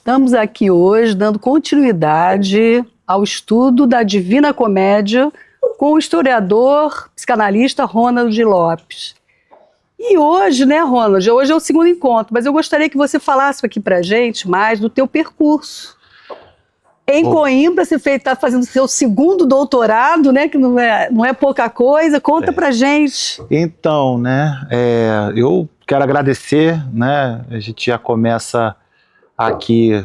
Estamos aqui hoje dando continuidade ao estudo da Divina Comédia com o historiador, psicanalista Ronald Lopes. E hoje, né, Ronald, hoje é o segundo encontro, mas eu gostaria que você falasse aqui pra gente mais do teu percurso. Em Coimbra, você está fazendo seu segundo doutorado, né, que não é pouca coisa. Conta pra gente. Então, né, eu quero agradecer, né, a gente já começa aqui,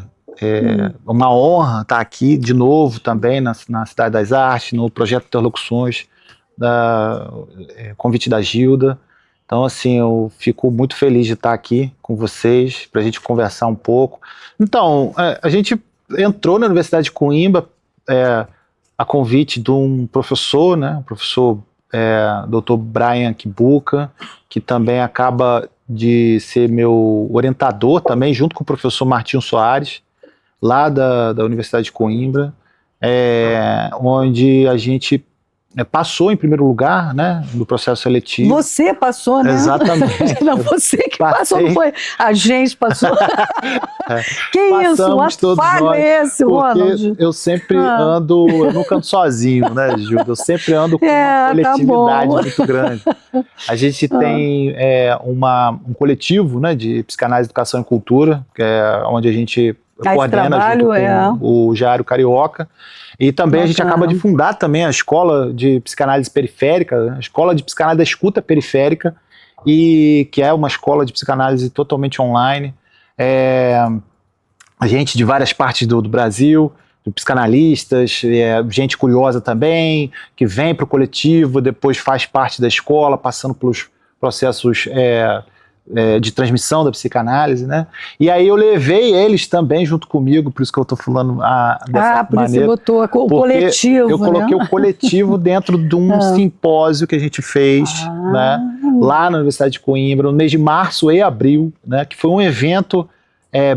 uma honra estar aqui de novo também na Cidade das Artes, no projeto Interlocuções, convite da Gilda. Então, assim, eu fico muito feliz de estar aqui com vocês, para a gente conversar um pouco. Então, a gente entrou na Universidade de Coimbra a convite de um professor, né, o professor Dr. Brian Kibuka, que também acaba de ser meu orientador também, junto com o professor Martinho Soares, lá da Universidade de Coimbra, onde a gente passou em primeiro lugar, né, no processo seletivo. Você passou, né? Exatamente. Não, você que passou, não foi a gente passou. Que Passamos isso? O afago é esse, Ronald? Eu sempre ando, eu nunca ando sozinho, né, Gilda? Eu sempre ando com uma coletividade muito grande. A gente tem um coletivo, né, de psicanálise, educação e cultura, que é onde a gente coordena junto com o Jairo Carioca. E também a gente acaba de fundar também a Escola de Psicanálise Periférica, a Escola de Psicanálise da Escuta Periférica, e que é uma escola de psicanálise totalmente online. A gente de várias partes do Brasil, psicanalistas, gente curiosa também, que vem para o coletivo, depois faz parte da escola, passando pelos processos de transmissão da psicanálise, né? E aí eu levei eles também junto comigo, por isso que eu estou falando dessa por maneira. Isso você botou o coletivo, eu coloquei o coletivo dentro de um simpósio que a gente fez, né, lá na Universidade de Coimbra, no mês de março e abril, né, que foi um evento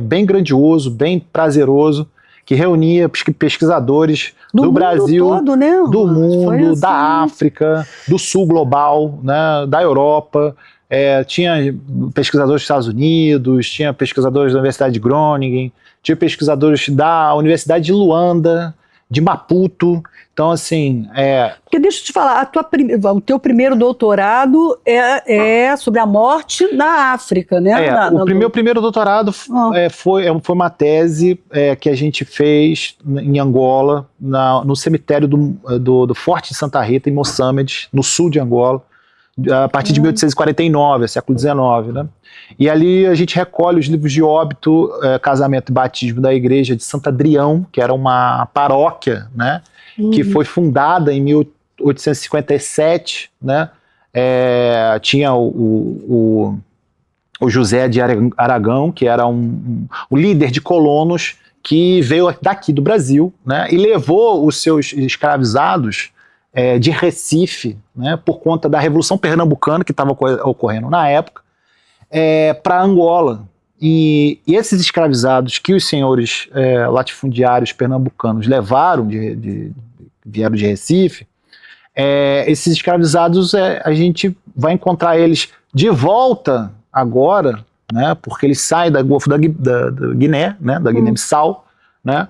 bem grandioso, bem prazeroso, que reunia pesquisadores do Brasil, todo, né? do mundo, assim, da África, do sul global, né, da Europa. Tinha pesquisadores dos Estados Unidos, tinha pesquisadores da Universidade de Groningen, tinha pesquisadores da Universidade de Luanda, de Maputo. Então, assim... Porque deixa eu te falar, o teu primeiro doutorado é sobre a morte na África, né? O primeiro doutorado foi uma tese que a gente fez em Angola, no cemitério do Forte de Santa Rita, em Moçambique, no sul de Angola, a partir de 1849, século XIX, né? E ali a gente recolhe os livros de óbito, casamento e batismo da igreja de Santo Adrião, que era uma paróquia, né? Que foi fundada em 1857, né? Tinha o José de Aragão, que era o líder de colonos que veio daqui do Brasil, né? E levou os seus escravizados de Recife, né, por conta da Revolução Pernambucana que estava ocorrendo na época, para Angola. E esses escravizados que os senhores latifundiários pernambucanos levaram, vieram de Recife, esses escravizados a gente vai encontrar eles de volta agora, né, porque eles saem da Golfo da Guiné, né, da Guiné-Bissau, né,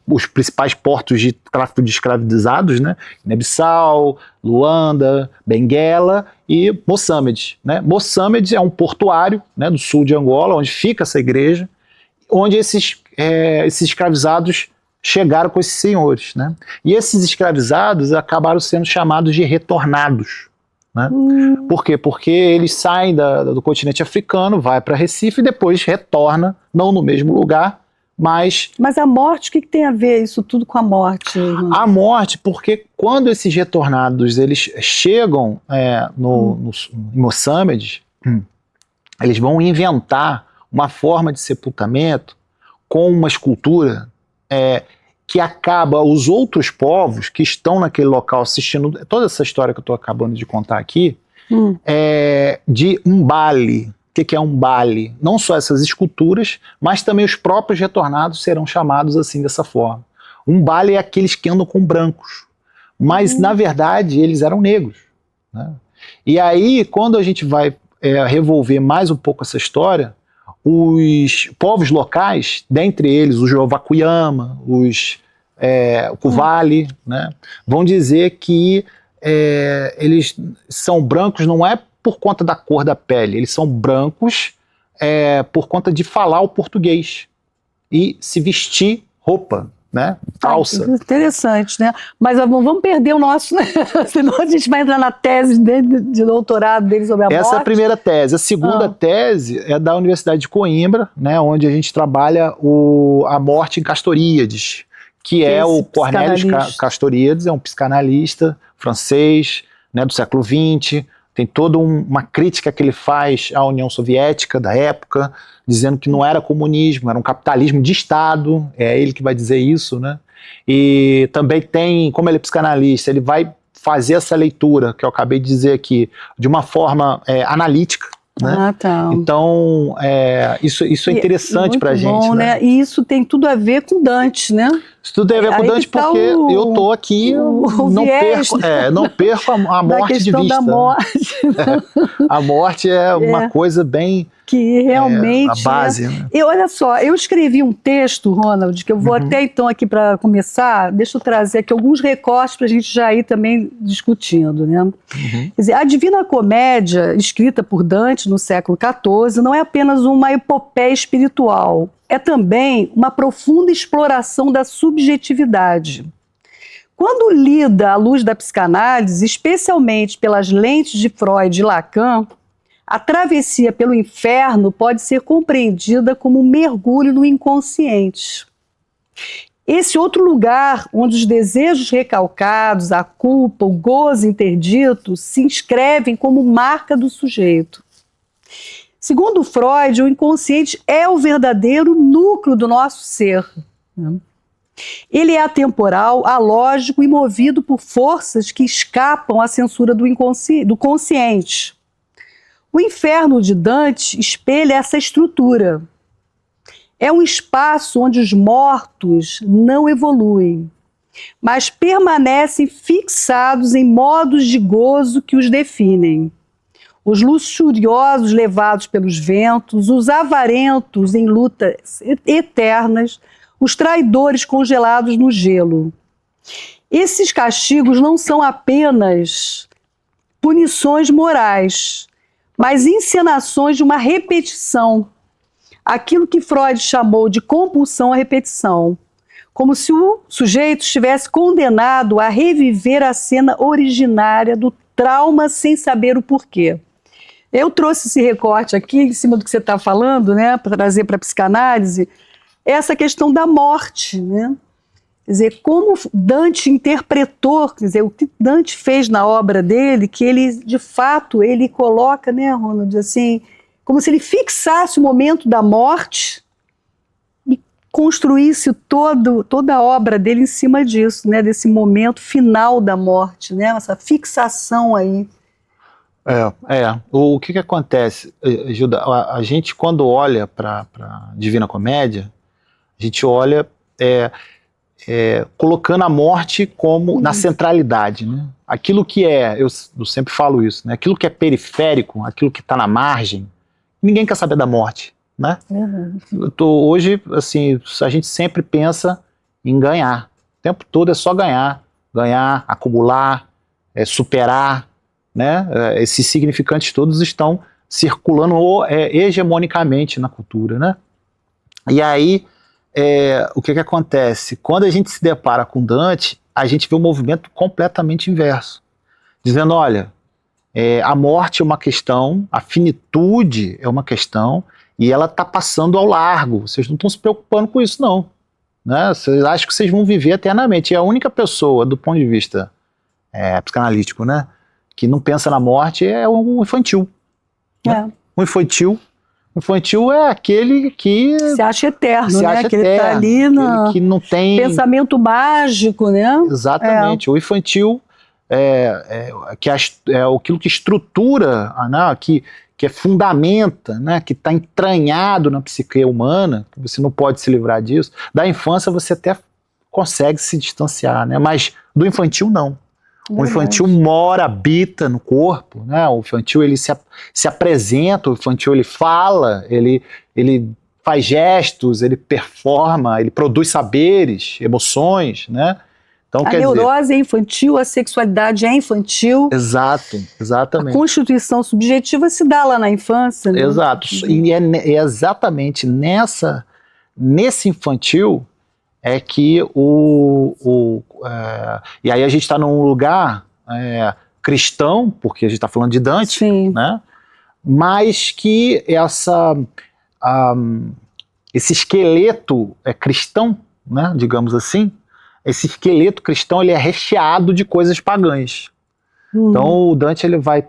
os principais portos de tráfico de escravizados, né, Guiné-Bissau, Luanda, Benguela e Moçambique, né. Moçambique é um portuário, né, do sul de Angola, onde fica essa igreja, onde esses escravizados chegaram com esses senhores, né. E esses escravizados acabaram sendo chamados de retornados, né. Por quê? Porque eles saem do continente africano, vai para Recife e depois retorna, não no mesmo lugar, mas a morte, o que tem a ver isso tudo com a morte? A morte, porque quando esses retornados eles chegam em Moçambique, eles vão inventar uma forma de sepultamento com uma escultura que acaba os outros povos que estão naquele local assistindo toda essa história que eu estou acabando de contar aqui, de Umbali. O que é Umbali? Não só essas esculturas, mas também os próprios retornados serão chamados assim, dessa forma. Umbali é aqueles que andam com brancos, mas na verdade eles eram negros, né? E aí, quando a gente vai revolver mais um pouco essa história, os povos locais, dentre eles os Jovakuyama, o Kuvali, né, vão dizer que eles são brancos não é por conta da cor da pele, eles são brancos por conta de falar o português e se vestir roupa, né, falsa. Interessante, né? Mas vamos perder o nosso, né? Senão a gente vai entrar na tese de doutorado dele sobre a morte. Essa é a primeira tese. A segunda tese é da Universidade de Coimbra, né, onde a gente trabalha a morte em Castoríades, que é o Cornelius Castoríades, é um psicanalista francês, né, do século XX. Tem toda uma crítica que ele faz à União Soviética da época, dizendo que não era comunismo, era um capitalismo de Estado, é ele que vai dizer isso, né? E também tem, como ele é psicanalista, ele vai fazer essa leitura, que eu acabei de dizer aqui, de uma forma analítica, né? Tá. Então, isso é interessante pra gente. Bom, né? E isso tem tudo a ver com Dante, né? Isso tudo tem a ver com Dante porque eu tô aqui, não perco a morte de vista. Da morte. A morte é uma coisa bem... Que realmente... a base. Né? E olha só, eu escrevi um texto, Ronald, que eu vou até então aqui para começar, deixa eu trazer aqui alguns recortes para a gente já ir também discutindo, né? Quer dizer, a Divina Comédia, escrita por Dante no século XIV, não é apenas uma epopeia espiritual, é também uma profunda exploração da subjetividade. Quando lida à luz da psicanálise, especialmente pelas lentes de Freud e Lacan, a travessia pelo inferno pode ser compreendida como um mergulho no inconsciente. Esse outro lugar onde os desejos recalcados, a culpa, o gozo interdito se inscrevem como marca do sujeito. Segundo Freud, o inconsciente é o verdadeiro núcleo do nosso ser. Ele é atemporal, alógico e movido por forças que escapam à censura do consciente. O inferno de Dante espelha essa estrutura. É um espaço onde os mortos não evoluem, mas permanecem fixados em modos de gozo que os definem. Os luxuriosos levados pelos ventos, os avarentos em lutas eternas, os traidores congelados no gelo. Esses castigos não são apenas punições morais, mas encenações de uma repetição, aquilo que Freud chamou de compulsão à repetição, como se o sujeito estivesse condenado a reviver a cena originária do trauma sem saber o porquê. Eu trouxe esse recorte aqui, em cima do que você está falando, né, para trazer para a psicanálise, essa questão da morte, né? Quer dizer, como Dante interpretou, quer dizer, o que Dante fez na obra dele, que ele, de fato, ele coloca, né, Ronald, assim, como se ele fixasse o momento da morte e construísse toda a obra dele em cima disso, né, desse momento final da morte, né, essa fixação aí. O que acontece, Gilda, a gente quando olha para a Divina Comédia, a gente olha... colocando a morte como na centralidade, né? Aquilo que eu sempre falo isso, né? Aquilo que é periférico, aquilo que está na margem, ninguém quer saber da morte, né? Hoje, assim, a gente sempre pensa em ganhar, o tempo todo é só ganhar, acumular, superar, né? Esses significantes todos estão circulando hegemonicamente na cultura, né? E aí, o que acontece? Quando a gente se depara com Dante, a gente vê um movimento completamente inverso, dizendo, olha, a morte é uma questão, a finitude é uma questão, e ela está passando ao largo, vocês não estão se preocupando com isso não, né? Vocês acham que vocês vão viver eternamente, e a única pessoa, do ponto de vista psicanalítico, né, que não pensa na morte é o infantil. Né? O infantil é aquele que... se acha eterno, né? Que ele está ali no que não tem... pensamento mágico, né? Exatamente. O infantil aquilo que estrutura, né? que fundamenta, né? Que está entranhado na psique humana, que você não pode se livrar disso. Da infância você até consegue se distanciar, né? Mas do infantil não. O infantil mora, habita no corpo, né? O infantil ele se apresenta, o infantil ele fala, ele faz gestos, ele performa, ele produz saberes, emoções, né? Então, a neurose é infantil, a sexualidade é infantil. Exato, exatamente. A constituição subjetiva se dá lá na infância, né? Exato. E é exatamente nesse infantil é que e aí a gente está num lugar cristão, porque a gente está falando de Dante, sim, né? Mas que esse esqueleto cristão, né, digamos assim, esse esqueleto cristão ele é recheado de coisas pagãs. Então o Dante ele vai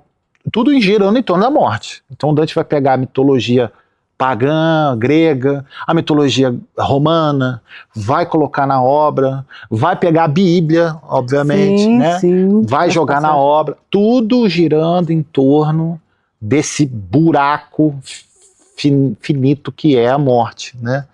tudo girando em torno da morte. Então o Dante vai pegar a mitologia pagã, grega, a mitologia romana, vai colocar na obra, vai pegar a Bíblia, obviamente, sim, né? Sim, vai jogar na obra, tudo girando em torno desse buraco finito que é a morte, né?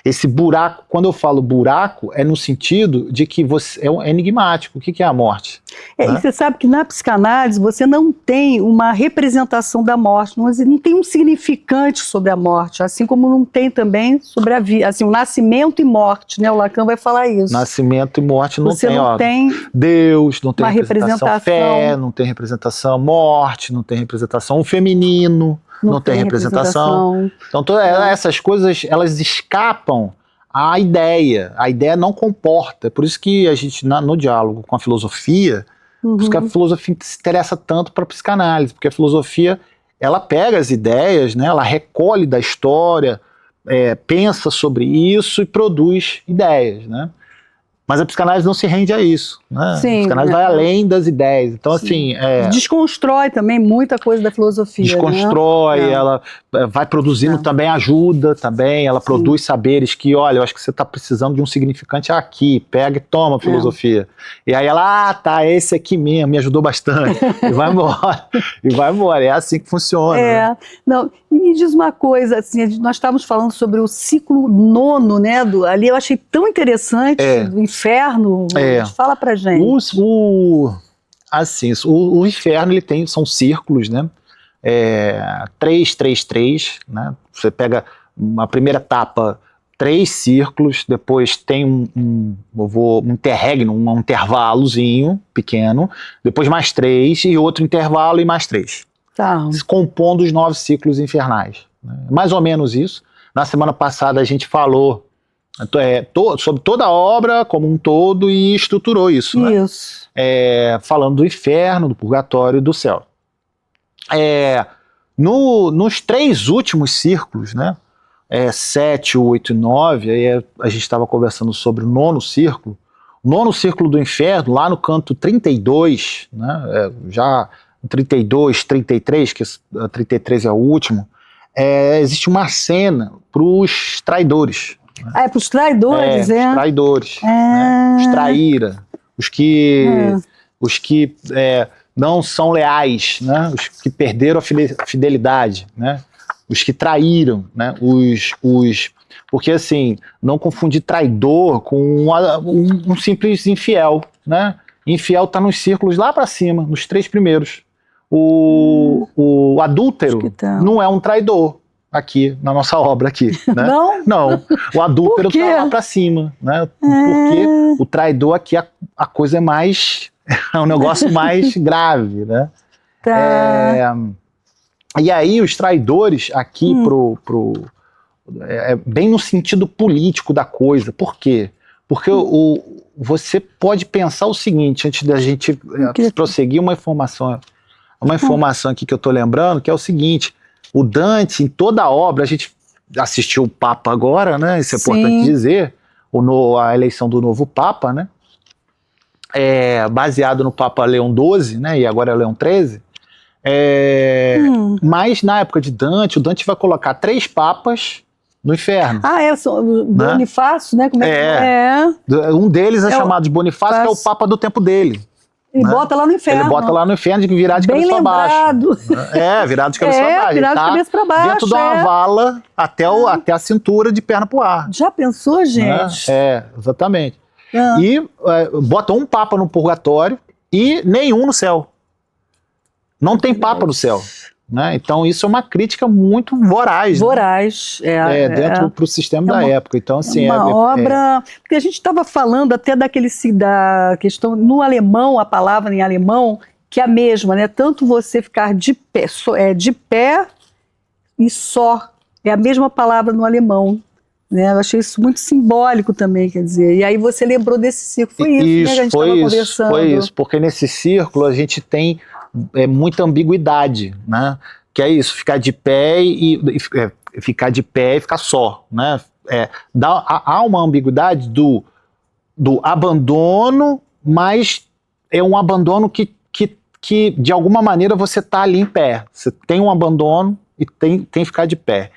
Esse buraco, quando eu falo buraco, é no sentido de que é enigmático. O que é a morte? E você sabe que na psicanálise você não tem uma representação da morte, não tem um significante sobre a morte, assim como não tem também sobre a vida, assim, o nascimento e morte, né? O Lacan vai falar isso. Nascimento e morte não você tem, não tem Deus, não tem uma representação, fé, não tem representação, morte, não tem representação, o feminino, não tem representação. Então todas essas coisas, elas escapam à ideia. A ideia não comporta. É por isso que a gente, no diálogo com a filosofia, por isso que a filosofia se interessa tanto para a psicanálise, porque a filosofia, ela pega as ideias, né, ela recolhe da história, pensa sobre isso e produz ideias, né? Mas a psicanálise não se rende a isso, né? Sim, a psicanálise vai além das ideias. Então, sim. assim... desconstrói também muita coisa da filosofia, desconstrói, né? Ela vai produzindo também ajuda, também, ela produz saberes que, olha, eu acho que você está precisando de um significante aqui, pega e toma filosofia. E aí ela, tá, esse aqui mesmo, me ajudou bastante, e vai embora, é assim que funciona. Né? Não, e me diz uma coisa, assim, nós estávamos falando sobre o ciclo nono, né, ali eu achei tão interessante, do inferno, fala pra gente. O inferno, ele são círculos, né, 3, 3, 3, né, você pega uma primeira etapa, 3 círculos, depois tem um interregno, um intervalozinho pequeno, depois mais 3 e outro intervalo e mais 3. Tá. Compondo os 9 ciclos infernais. Né? Mais ou menos isso. Na semana passada a gente falou sobre toda a obra como um todo e estruturou isso. Isso. Né? Falando do inferno, do purgatório e do céu. Nos 3 últimos círculos, né? 7, 8 e 9, aí a gente estava conversando sobre o 9º círculo. O 9º círculo do inferno, lá no canto 32, né? Já 32, 33, que 33 é o último, existe uma cena para os traidores. Né? Para os traidores, Os traidores. Né? Os traíra, os que não são leais, né? Os que perderam a fidelidade, né? Os que traíram, né? Porque assim, não confundir traidor com um simples infiel, né? Infiel está nos círculos lá para cima, nos 3 primeiros. O adúltero não é um traidor aqui, na nossa obra aqui. Né? Não. O adúltero está lá para cima. Né? Porque o traidor aqui, a coisa é mais... é um negócio mais grave. Né? E aí os traidores aqui bem no sentido político da coisa. Por quê? Porque você pode pensar o seguinte, antes da gente prosseguir uma informação aqui que eu estou lembrando, que é o seguinte: o Dante, em toda a obra, a gente assistiu o Papa agora, né? Isso é importante dizer, a eleição do novo Papa, né? Baseado no Papa Leão XII, né? E agora é Leão XIII. Mas na época de Dante, o Dante vai colocar 3 papas no inferno. Bonifácio, né? Como Um deles é chamado de Bonifácio, que é o Papa do tempo dele. Ele bota lá no inferno. Ele bota lá no inferno de virar de cabeça para baixo. Virado de cabeça para baixo. Virado de cabeça para baixo. Dentro de uma vala até a cintura de perna pro ar. Já pensou, gente? Exatamente. E bota um papa no purgatório e nenhum no céu. Não tem papa no céu. Né? Então isso é uma crítica muito voraz. Voraz. Né? Dentro pro sistema da época. Então, assim, uma obra... Porque a gente estava falando até da questão, no alemão, a palavra em alemão, que é a mesma, né? Tanto você ficar de pé e só. É a mesma palavra no alemão. Né? Eu achei isso muito simbólico também, quer dizer. E aí você lembrou desse círculo. Foi isso, né, que a gente estava conversando. Foi isso, porque nesse círculo a gente tem muita ambiguidade, né? Que é isso, ficar de pé e ficar só, né? Há uma ambiguidade do abandono, mas é um abandono que de alguma maneira você está ali em pé. Você tem um abandono e tem que ficar de pé.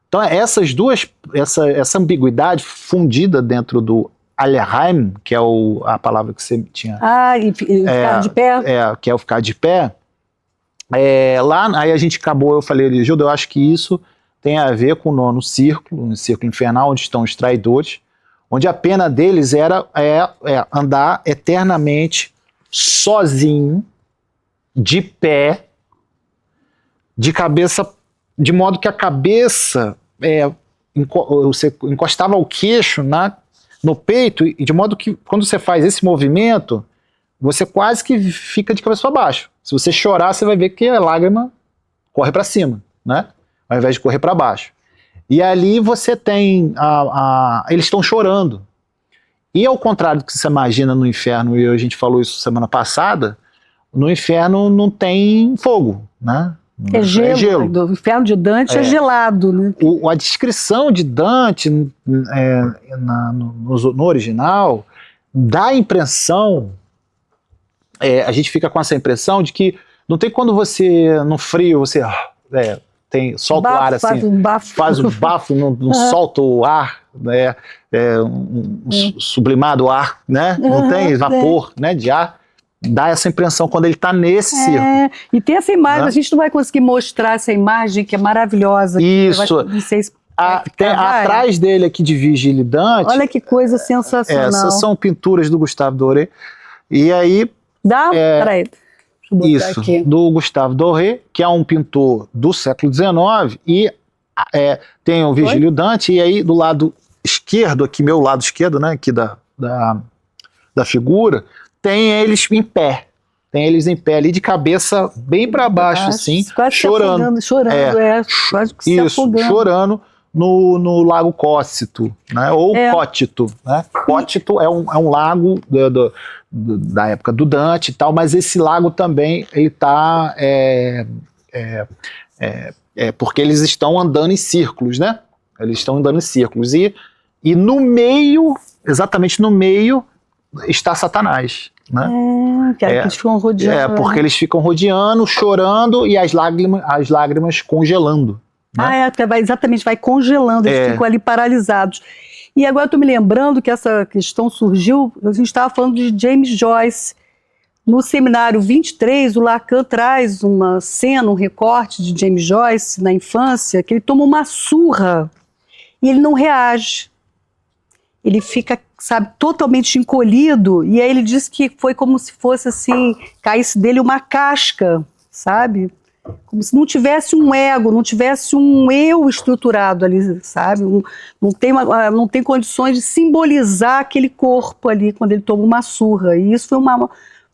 Então essa ambiguidade fundida dentro do Allerheim, que é a palavra que você tinha... e ficar de pé? Que é o ficar de pé. Lá, aí a gente acabou, eu falei, Gilda, eu acho que isso tem a ver com o nono círculo, no círculo infernal, onde estão os traidores, onde a pena deles era andar eternamente sozinho, de pé, de cabeça, de modo que a cabeça você encostava o queixo no peito, e de modo que quando você faz esse movimento, você quase que fica de cabeça para baixo. Se você chorar, você vai ver que a lágrima corre para cima, né? Ao invés de correr para baixo. E ali você tem eles estão chorando. E ao contrário do que você imagina no inferno, e a gente falou isso semana passada, no inferno não tem fogo, né? É gelo. O inferno de Dante é gelado. Né? A descrição de Dante no original dá a impressão, a gente fica com essa impressão de que não tem quando você, no frio, você solta o ar assim, faz um bafo, não solta o ar, né? Sublimado o ar, né? Não tem vapor, né, de ar. Dá essa impressão quando ele está nesse círculo. E tem essa imagem, né? A gente não vai conseguir mostrar essa imagem que é maravilhosa. Isso. Atrás dele aqui de Virgílio e Dante. Olha que coisa sensacional. Essas são pinturas do Gustave Doré. E aí... Peraí. Deixa eu botar aqui. Do Gustave Doré, que é um pintor do século XIX, e tem o Virgílio e Dante, e aí do lado esquerdo, aqui meu lado esquerdo, né, aqui da figura, tem eles em pé. Tem eles em pé ali, de cabeça bem para baixo, assim, quase chorando. Quase que se afogando. Chorando no Lago Cócito, né? Ou Cótito, né? Cótito é um lago da época do Dante e tal, mas esse lago também, ele tá... porque eles estão andando em círculos, né? Eles estão andando em círculos. E no meio, exatamente no meio, está Satanás, né? Eles ficam rodeando. Porque eles ficam rodeando, chorando, e as lágrimas congelando. Né? Exatamente, vai congelando, eles ficam ali paralisados. E agora eu estou me lembrando que essa questão surgiu, a gente estava falando de James Joyce. No seminário 23, o Lacan traz uma cena, um recorte de James Joyce na infância, que ele toma uma surra e ele não reage. Ele fica, totalmente encolhido, e aí ele diz que foi como se fosse assim, caísse dele uma casca, sabe? Como se não tivesse um ego, não tivesse um eu estruturado ali, sabe? Não tem condições de simbolizar aquele corpo ali quando ele toma uma surra. E isso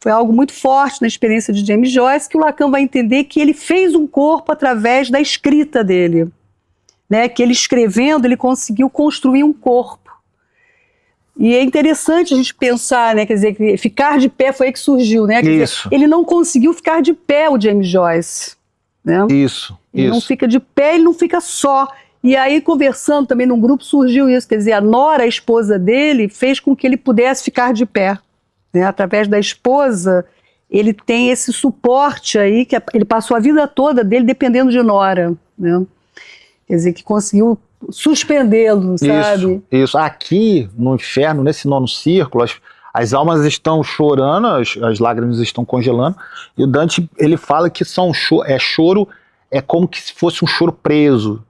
foi algo muito forte na experiência de James Joyce, que o Lacan vai entender que ele fez um corpo através da escrita dele. Né? Que ele escrevendo, ele conseguiu construir um corpo. E é interessante a gente pensar, né, quer dizer, que ficar de pé foi aí que surgiu, né? Quer dizer, ele não conseguiu ficar de pé, o James Joyce. Né? Ele não fica de pé, ele não fica só. E aí, conversando também num grupo, surgiu isso, quer dizer, a Nora, a esposa dele, fez com que ele pudesse ficar de pé. Né? Através da esposa, ele tem esse suporte aí, que ele passou a vida toda dele dependendo de Nora. Né? Quer dizer, que conseguiu suspendê-lo, sabe? Isso. Aqui no inferno, nesse nono círculo, as almas estão chorando, as lágrimas estão congelando, e o Dante, ele fala que choro, é como que se fosse um choro preso,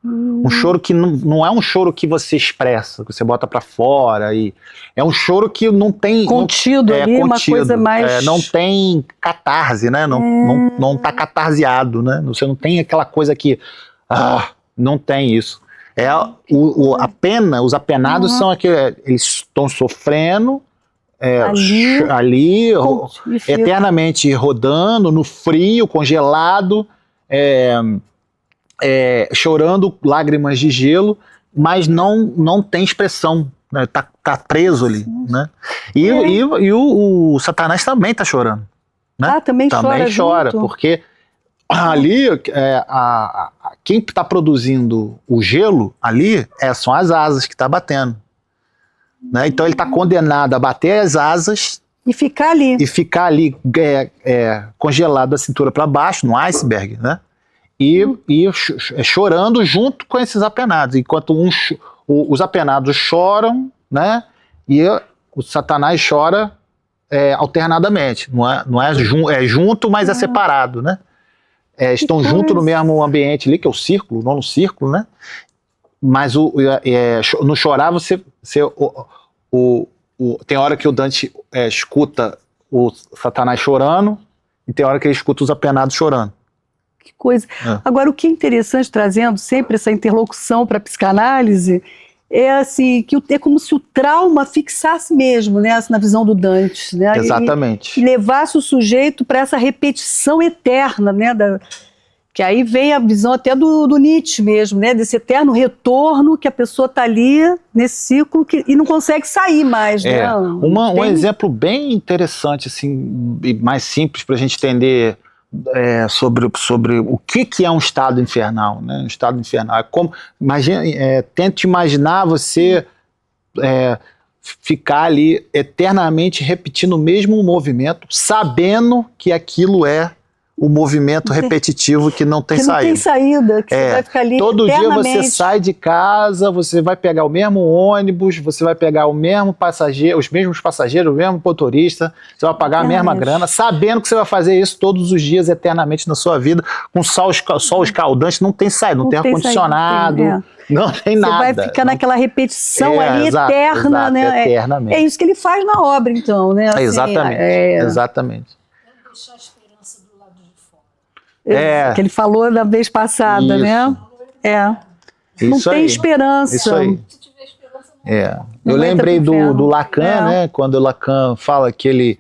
Um choro que não é um choro que você expressa, que você bota pra fora. É um choro que não tem... Contido ali, uma coisa mais... não tem catarse, né? Não tá catarseado, né? Você não tem aquela coisa que... não tem isso. A pena, os apenados são aqueles... Eles estão sofrendo... ali eternamente rodando, no frio, congelado... chorando lágrimas de gelo, mas não tem expressão, né? Tá preso ali, né? E o Satanás também tá chorando, né? Também chora junto. Porque ali quem está produzindo o gelo ali são as asas que tá batendo, né? Então ele tá condenado a bater as asas e ficar ali congelado da cintura para baixo, no iceberg, né? E chorando junto com esses apenados, enquanto os apenados choram, né? E o Satanás chora alternadamente, não é junto, mas é separado, né? Estão juntos no mesmo ambiente ali, que é o círculo, o nono círculo, né? Mas no chorar tem hora que o Dante escuta o Satanás chorando e tem hora que ele escuta os apenados chorando. Que coisa. Agora, o que é interessante, trazendo sempre essa interlocução para a psicanálise, é assim, que é como se o trauma fixasse mesmo, né, na visão do Dante, né? Exatamente. E levasse o sujeito para essa repetição eterna, né, que aí vem a visão até do Nietzsche mesmo, né, desse eterno retorno que a pessoa está ali nesse ciclo e não consegue sair mais. Né? Um exemplo bem interessante, assim, e mais simples para a gente entender sobre o que é um estado infernal, né? Um estado infernal. Tente imaginar você ficar ali eternamente repetindo o mesmo movimento, sabendo que aquilo é o movimento repetitivo que não tem saída. Não tem saída, que você vai ficar ali todo eternamente. dia você sai de casa, você vai pegar o mesmo ônibus, você vai pegar o mesmo passageiro, os mesmos passageiros, o mesmo motorista, você vai pagar a mesma grana, sabendo que você vai fazer isso todos os dias eternamente na sua vida, com sol escaldante, não tem saída, não tem ar-condicionado, não tem nada. Você vai ficar naquela repetição ali eterna, né? Eternamente. É isso que ele faz na obra, então, né? Assim, exatamente. Que ele falou da vez passada, né? Não tem esperança. Isso aí. Eu lembrei do Lacan, né? Quando o Lacan fala que ele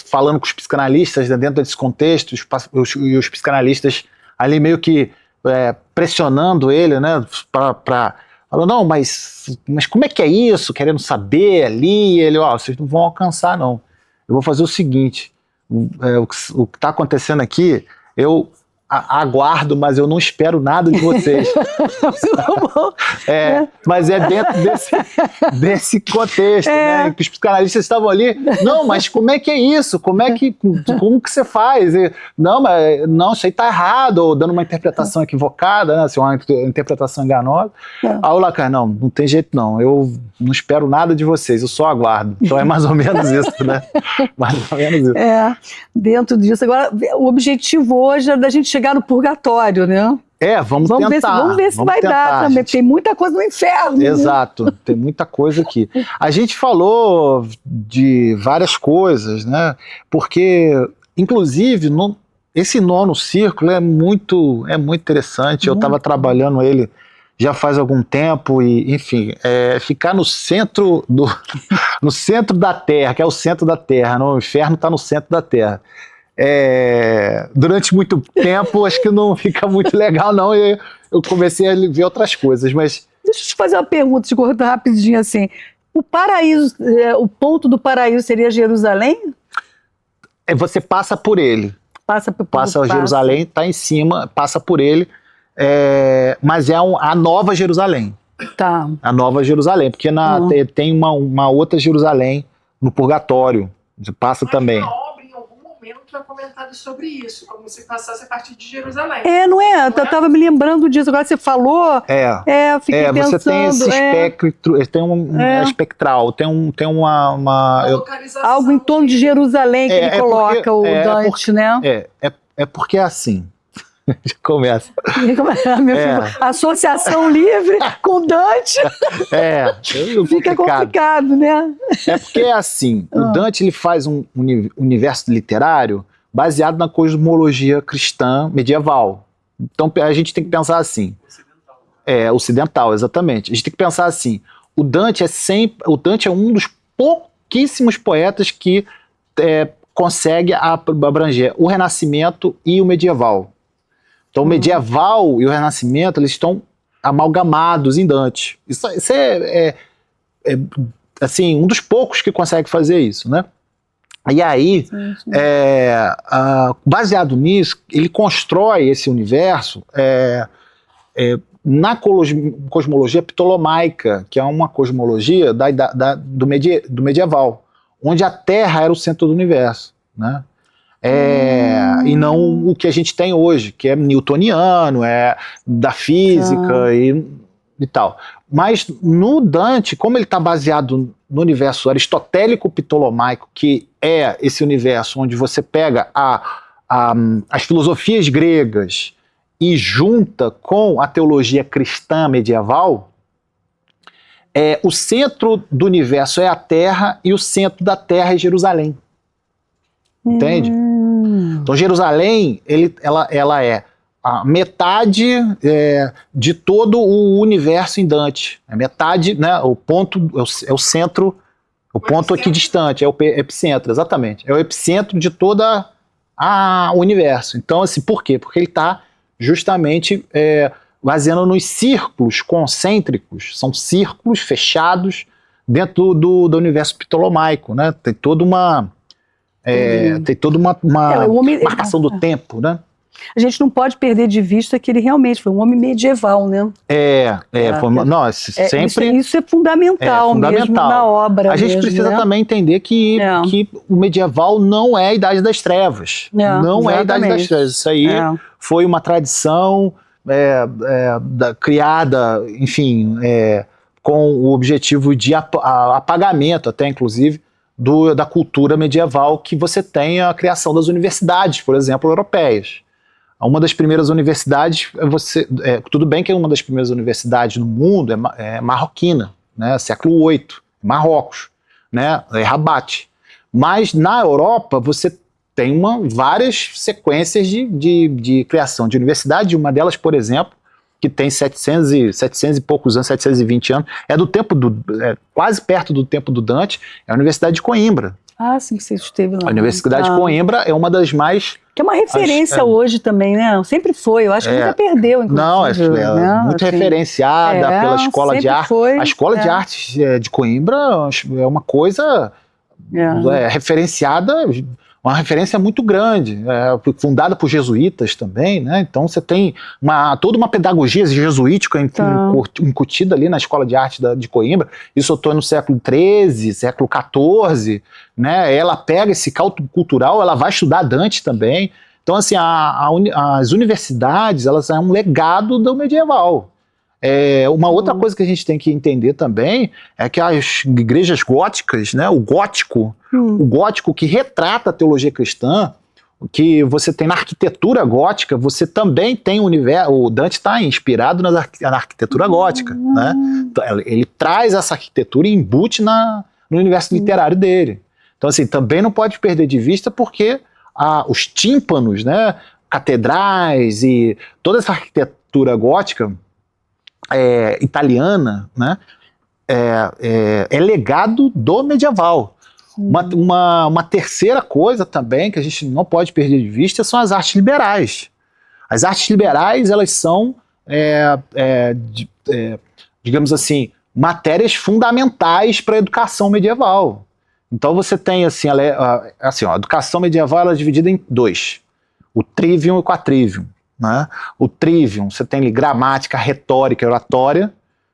falando com os psicanalistas, né, dentro desse contexto, os psicanalistas ali meio que pressionando ele, né? Falando, não, mas como é que é isso? Querendo saber ali. E ele, vocês não vão alcançar, não. Eu vou fazer o seguinte. O que está acontecendo aqui, eu aguardo, mas eu não espero nada de vocês. Mas é dentro desse contexto, né, que os psicanalistas estavam ali. Não, mas como é que é isso? Como que você faz? Não, isso aí está errado, ou dando uma interpretação equivocada, né, assim, uma interpretação enganosa. Aí o Lacan, não tem jeito não, eu não espero nada de vocês, eu só aguardo. Então é mais ou menos isso, né? Mais ou menos isso. Dentro disso. Agora, o objetivo hoje é da gente chegar no purgatório, né? Vamos tentar. Vamos ver se vai dar também, porque tem muita coisa no inferno. Exato, né? Tem muita coisa aqui. A gente falou de várias coisas, né? Porque, inclusive, esse nono círculo é muito interessante. Eu estava trabalhando ele já faz algum tempo e, enfim, ficar no centro no centro da Terra, que é o centro da Terra, o inferno está no centro da Terra. Durante muito tempo, acho que não fica muito legal, não, e eu comecei a ver outras coisas, mas... Deixa eu te fazer uma pergunta, te cortar rapidinho assim. O paraíso, o ponto do paraíso seria Jerusalém? Você passa por ele. Passa Jerusalém, está em cima, passa por ele, mas é a Nova Jerusalém. Tá. A Nova Jerusalém, porque tem uma outra Jerusalém no Purgatório, você passa também. Foi comentado sobre isso, como se passasse a partir de Jerusalém. Não é? Eu estava me lembrando disso, agora você falou, fiquei pensando. Você tem esse espectro, tem espectral, tem uma algo em torno de Jerusalém que ele coloca, o Dante, né? É porque é assim, Já começa. Meu filho, associação livre com Dante fica complicado, né? É porque é assim, o Dante ele faz um universo literário baseado na cosmologia cristã medieval. Então a gente tem que pensar assim. Ocidental, exatamente. A gente tem que pensar assim, o Dante é um dos pouquíssimos poetas que consegue abranger o Renascimento e o medieval. Então, o medieval e o Renascimento, eles estão amalgamados em Dante. Isso é assim, um dos poucos que consegue fazer isso, né? E aí, baseado nisso, ele constrói esse universo na cosmologia ptolomaica, que é uma cosmologia do medieval, onde a Terra era o centro do universo, né? E não o que a gente tem hoje, que é newtoniano, da física e tal. Mas no Dante, como ele está baseado no universo aristotélico ptolomaico, que é esse universo onde você pega as filosofias gregas e junta com a teologia cristã medieval, o centro do universo é a Terra e o centro da Terra é Jerusalém. Entende? Então Jerusalém, ela é a metade de todo o universo em Dante. É metade, né? O ponto é o centro, o ponto equidistante, é o epicentro, exatamente. É o epicentro de todo o universo. Então, assim, por quê? Porque ele está justamente baseando nos círculos concêntricos, são círculos fechados dentro do universo ptolomaico, né? Tem toda uma marcação do tempo, né? A gente não pode perder de vista que ele realmente foi um homem medieval, né? Isso é fundamental mesmo na obra. A gente precisa também entender que o medieval não é a Idade das Trevas. Não é a Idade das Trevas. Isso aí foi uma tradição criada, enfim, com o objetivo de apagamento, até inclusive, da cultura medieval, que você tem a criação das universidades, por exemplo, europeias. Uma das primeiras universidades, tudo bem que uma das primeiras universidades no mundo é marroquina, né, século VIII, Marrocos, né, Rabat. Mas na Europa você tem várias sequências de criação de universidade, uma delas, por exemplo, que tem 700 e poucos anos, 720 anos, do tempo quase perto do tempo do Dante, é a Universidade de Coimbra. Ah, sim, você esteve lá. A Universidade de Coimbra é uma das mais... Que é uma referência hoje também, né? Sempre foi, eu acho que nunca perdeu, inclusive. Não, muito referenciada pela Escola de Arte. A Escola de Artes de Coimbra é uma coisa referenciada, uma referência muito grande, fundada por jesuítas também, né? Então você tem toda uma pedagogia jesuítica incutida ali na Escola de Arte de Coimbra. Isso eu estou no século XIII, século XIV, né? Ela pega esse caldo cultural, ela vai estudar Dante também. Então, assim, as universidades, elas são um legado do medieval. Uma outra coisa que a gente tem que entender também é que as igrejas góticas, né, o gótico que retrata a teologia cristã, que você tem na arquitetura gótica, você também tem o Dante está inspirado na arquitetura gótica, né? Ele traz essa arquitetura e embute no universo literário dele. Então, assim, também não pode perder de vista porque os tímpanos, né, catedrais e toda essa arquitetura gótica italiana, né, é legado do medieval. Uma terceira coisa também que a gente não pode perder de vista são as artes liberais. As artes liberais, elas são, digamos assim, matérias fundamentais para a educação medieval. Então você tem assim, a educação medieval ela é dividida em dois, o trivium e o quatrivium. Né? O trivium, você tem ali gramática, retórica e oratória,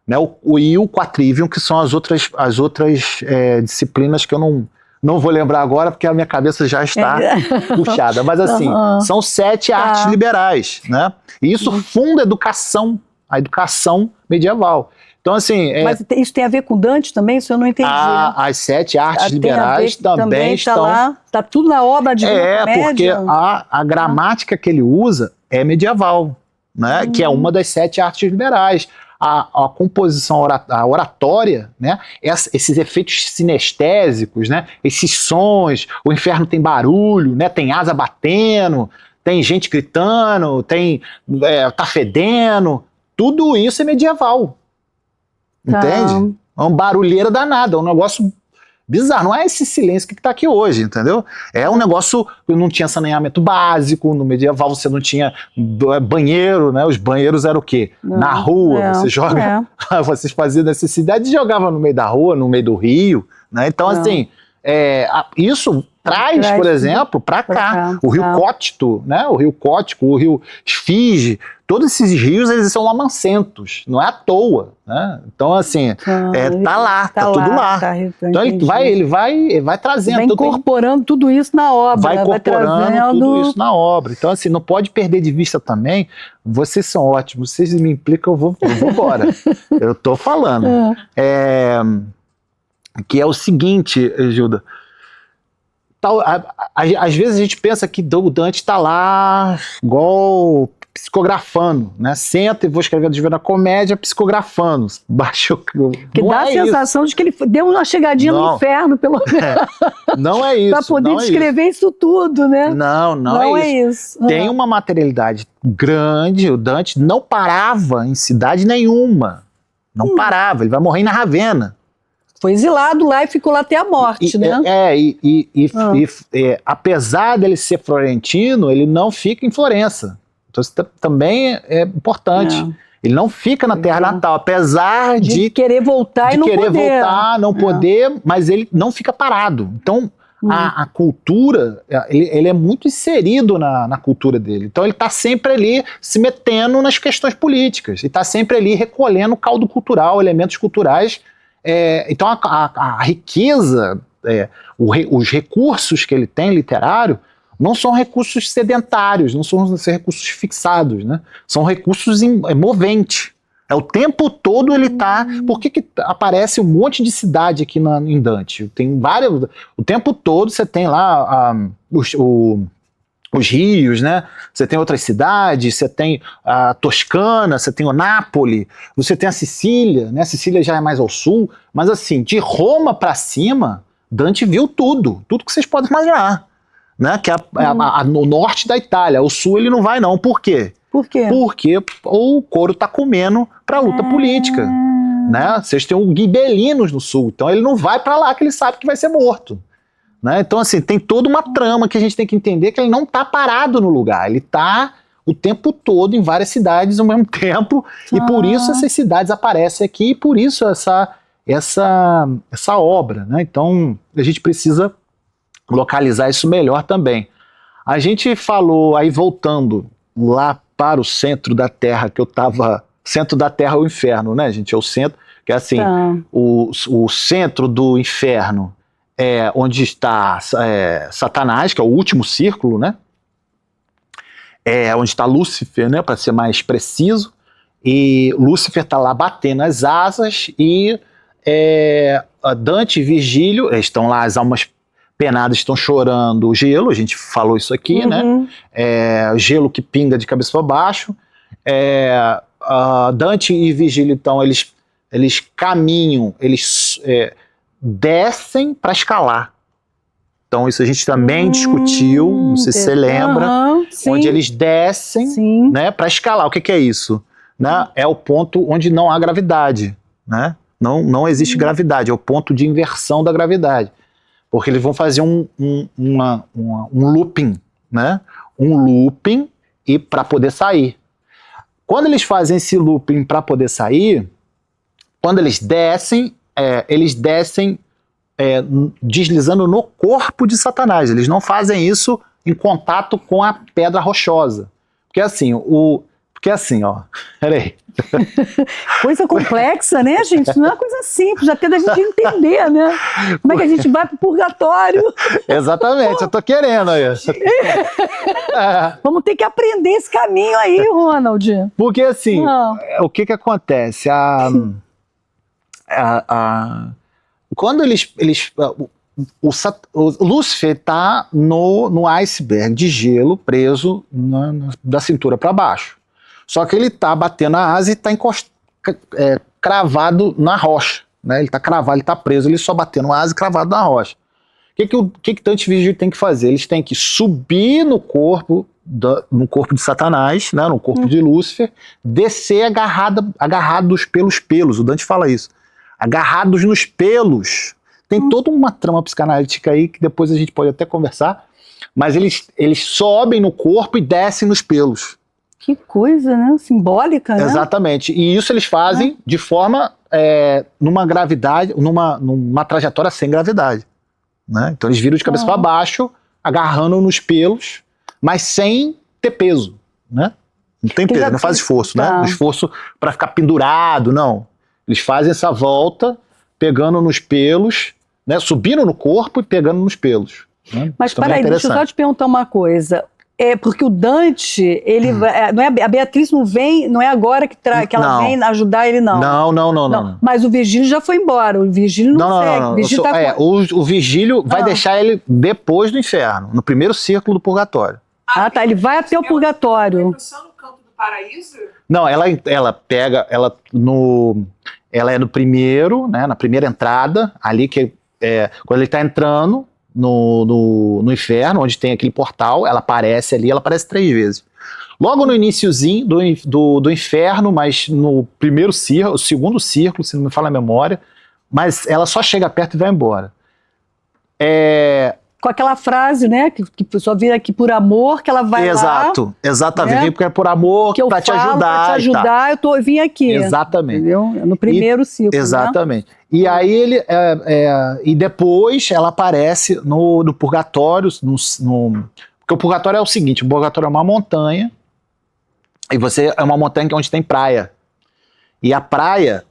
né? E o quatrivium, que são as outras disciplinas que eu não vou lembrar agora, porque a minha cabeça já está puxada. Mas assim, são 7 artes liberais, né? E isso funda a educação medieval. Então, assim... Mas isso tem a ver com Dante também? Isso eu não entendi. As 7 artes liberais também estão... Está tudo na obra de Divina Comédia? Porque a gramática que ele usa é medieval, né? Que é uma das 7 artes liberais. A composição, a oratória, né? Esses efeitos sinestésicos, né? Esses sons, o inferno tem barulho, né? Tem asa batendo, tem gente gritando, tá fedendo, tudo isso é medieval, entende? É uma barulheira danada, é um negócio bizarro, não é esse silêncio que está aqui hoje, entendeu? É um negócio que não tinha saneamento básico, no medieval você não tinha banheiro, né? Os banheiros eram o quê? Na rua, você joga, vocês faziam necessidade e jogavam no meio da rua, no meio do rio, né? Então, assim, isso traz, por exemplo, para cá, o rio Cótito, né? O rio Cótico, o rio Esfinge, todos esses rios, eles são lamancentos, não é à toa, né? Então, assim, tá lá, tá tudo lá. Então ele vai trazendo. Vai incorporando tudo isso na obra. Vai incorporando tudo isso na obra. Então, assim, não pode perder de vista também, vocês são ótimos, vocês me implicam, eu vou embora. Eu tô falando. Que é o seguinte, Gilda, às vezes a gente pensa que o Dante está lá, igual psicografando, né? Senta e vou escrever a Divina Comédia psicografando. Baixou. Que dá a sensação de que ele deu uma chegadinha no inferno, pelo menos. Não é isso. Para poder descrever isso tudo, né? Não é isso. Tem uma materialidade grande, o Dante não parava em cidade nenhuma. Não parava, ele vai morrer na Ravenna. Foi exilado lá e ficou lá até a morte, né? Apesar dele ser florentino, ele não fica em Florença. Então isso também é importante. Ele não fica na terra natal, apesar de querer voltar e não poder. Mas ele não fica parado. Então a cultura, ele é muito inserido na cultura dele. Então ele está sempre ali se metendo nas questões políticas. E está sempre ali recolhendo caldo cultural, elementos culturais. Então a riqueza, os recursos que ele tem literário não são recursos sedentários, não são recursos fixados, né? São recursos moventes. O tempo todo ele está... Por que aparece um monte de cidade aqui em Dante? Tem várias... O tempo todo você tem lá os rios, né? Você tem outras cidades, você tem a Toscana, você tem o Nápoles, você tem a Sicília, né? A Sicília já é mais ao sul, mas assim, de Roma para cima, Dante viu tudo que vocês podem imaginar, né? Que no norte da Itália, o sul ele não vai não, por quê? Por quê? Porque o couro tá comendo para luta política, né? Vocês têm o Ghibellinos no sul, então ele não vai para lá que ele sabe que vai ser morto. Né? Então, assim, tem toda uma trama que a gente tem que entender que ele não está parado no lugar, ele está o tempo todo em várias cidades ao mesmo tempo, e por isso essas cidades aparecem aqui, e por isso essa obra, né? Então, a gente precisa localizar isso melhor também. A gente falou, aí voltando lá para o centro da Terra, que eu estava... Centro da Terra é o inferno, né, gente? É o centro, que é assim, o centro do inferno é onde está Satanás, que é o último círculo, né? Onde está Lúcifer, né? Para ser mais preciso. E Lúcifer está lá batendo as asas e Dante e Virgílio estão lá, as almas penadas estão chorando o gelo, a gente falou isso aqui, né? Gelo que pinga de cabeça para baixo. Dante e Virgílio, então, eles caminham, eles descem para escalar. Então isso a gente também discutiu, não sei se você lembra, onde eles descem, né, para escalar. O que é isso? Né? É o ponto onde não há gravidade, né? Não existe gravidade, é o ponto de inversão da gravidade. Porque eles vão fazer um looping, né? Um looping e para poder sair. Quando eles fazem esse looping para poder sair, quando eles descem deslizando no corpo de Satanás. Eles não fazem isso em contato com a pedra rochosa. Porque assim, ó, peraí. Coisa complexa, né, gente? Não é uma coisa simples, até da gente entender, né? Como é que a gente vai pro purgatório? Exatamente, eu tô querendo aí. Vamos ter que aprender esse caminho aí, Ronald. Porque assim, o que acontece? Quando o Lúcifer está no iceberg de gelo preso da cintura para baixo. Só que ele está batendo a asa e está cravado na rocha. Né? Ele está cravado, ele está preso, ele só batendo a asa e cravado na rocha. O que tanto vigília tem que fazer? Eles têm que subir no corpo de Satanás, né? No corpo de Lúcifer, descer agarrados pelos pelos. O Dante fala isso. Agarrados nos pelos. Tem toda uma trama psicanalítica aí que depois a gente pode até conversar, mas eles sobem no corpo e descem nos pelos. Que coisa, né? Simbólica, né? Exatamente. E isso eles fazem de forma, numa gravidade, numa trajetória sem gravidade. Né? Então eles viram de cabeça para baixo, agarrando nos pelos, mas sem ter peso. Né? Não tem peso, não faz esforço. Né? Não esforço para ficar pendurado, não. Eles fazem essa volta, pegando nos pelos, né? Subindo no corpo e pegando nos pelos. Né? Mas peraí, deixa eu só te perguntar uma coisa. Porque o Dante, ele não é, a Beatriz não vem, não é agora que ela vem ajudar ele, não. Não. Mas o Virgílio já foi embora, o Virgílio não segue. O Virgílio vai deixar ele depois do inferno, no primeiro círculo do purgatório. Ah, tá, ele vai até o purgatório. Só no campo do paraíso? Não, ela pega, ela é no primeiro, né, na primeira entrada, ali que quando ele está entrando no inferno, onde tem aquele portal, ela aparece ali, ela aparece 3 vezes. Logo no iniciozinho do inferno, mas no primeiro círculo, o segundo círculo, se não me falha a memória, mas ela só chega perto e vai embora. Com aquela frase, né, que só vira aqui por amor, que ela vai lá. Exatamente, vem porque é por amor, para te ajudar. Eu vim aqui. Exatamente. Entendeu? No primeiro ciclo. Exatamente. Né? E aí e depois ela aparece no purgatório, porque o purgatório é o seguinte, o purgatório é uma montanha, e é uma montanha onde tem praia. E a praia,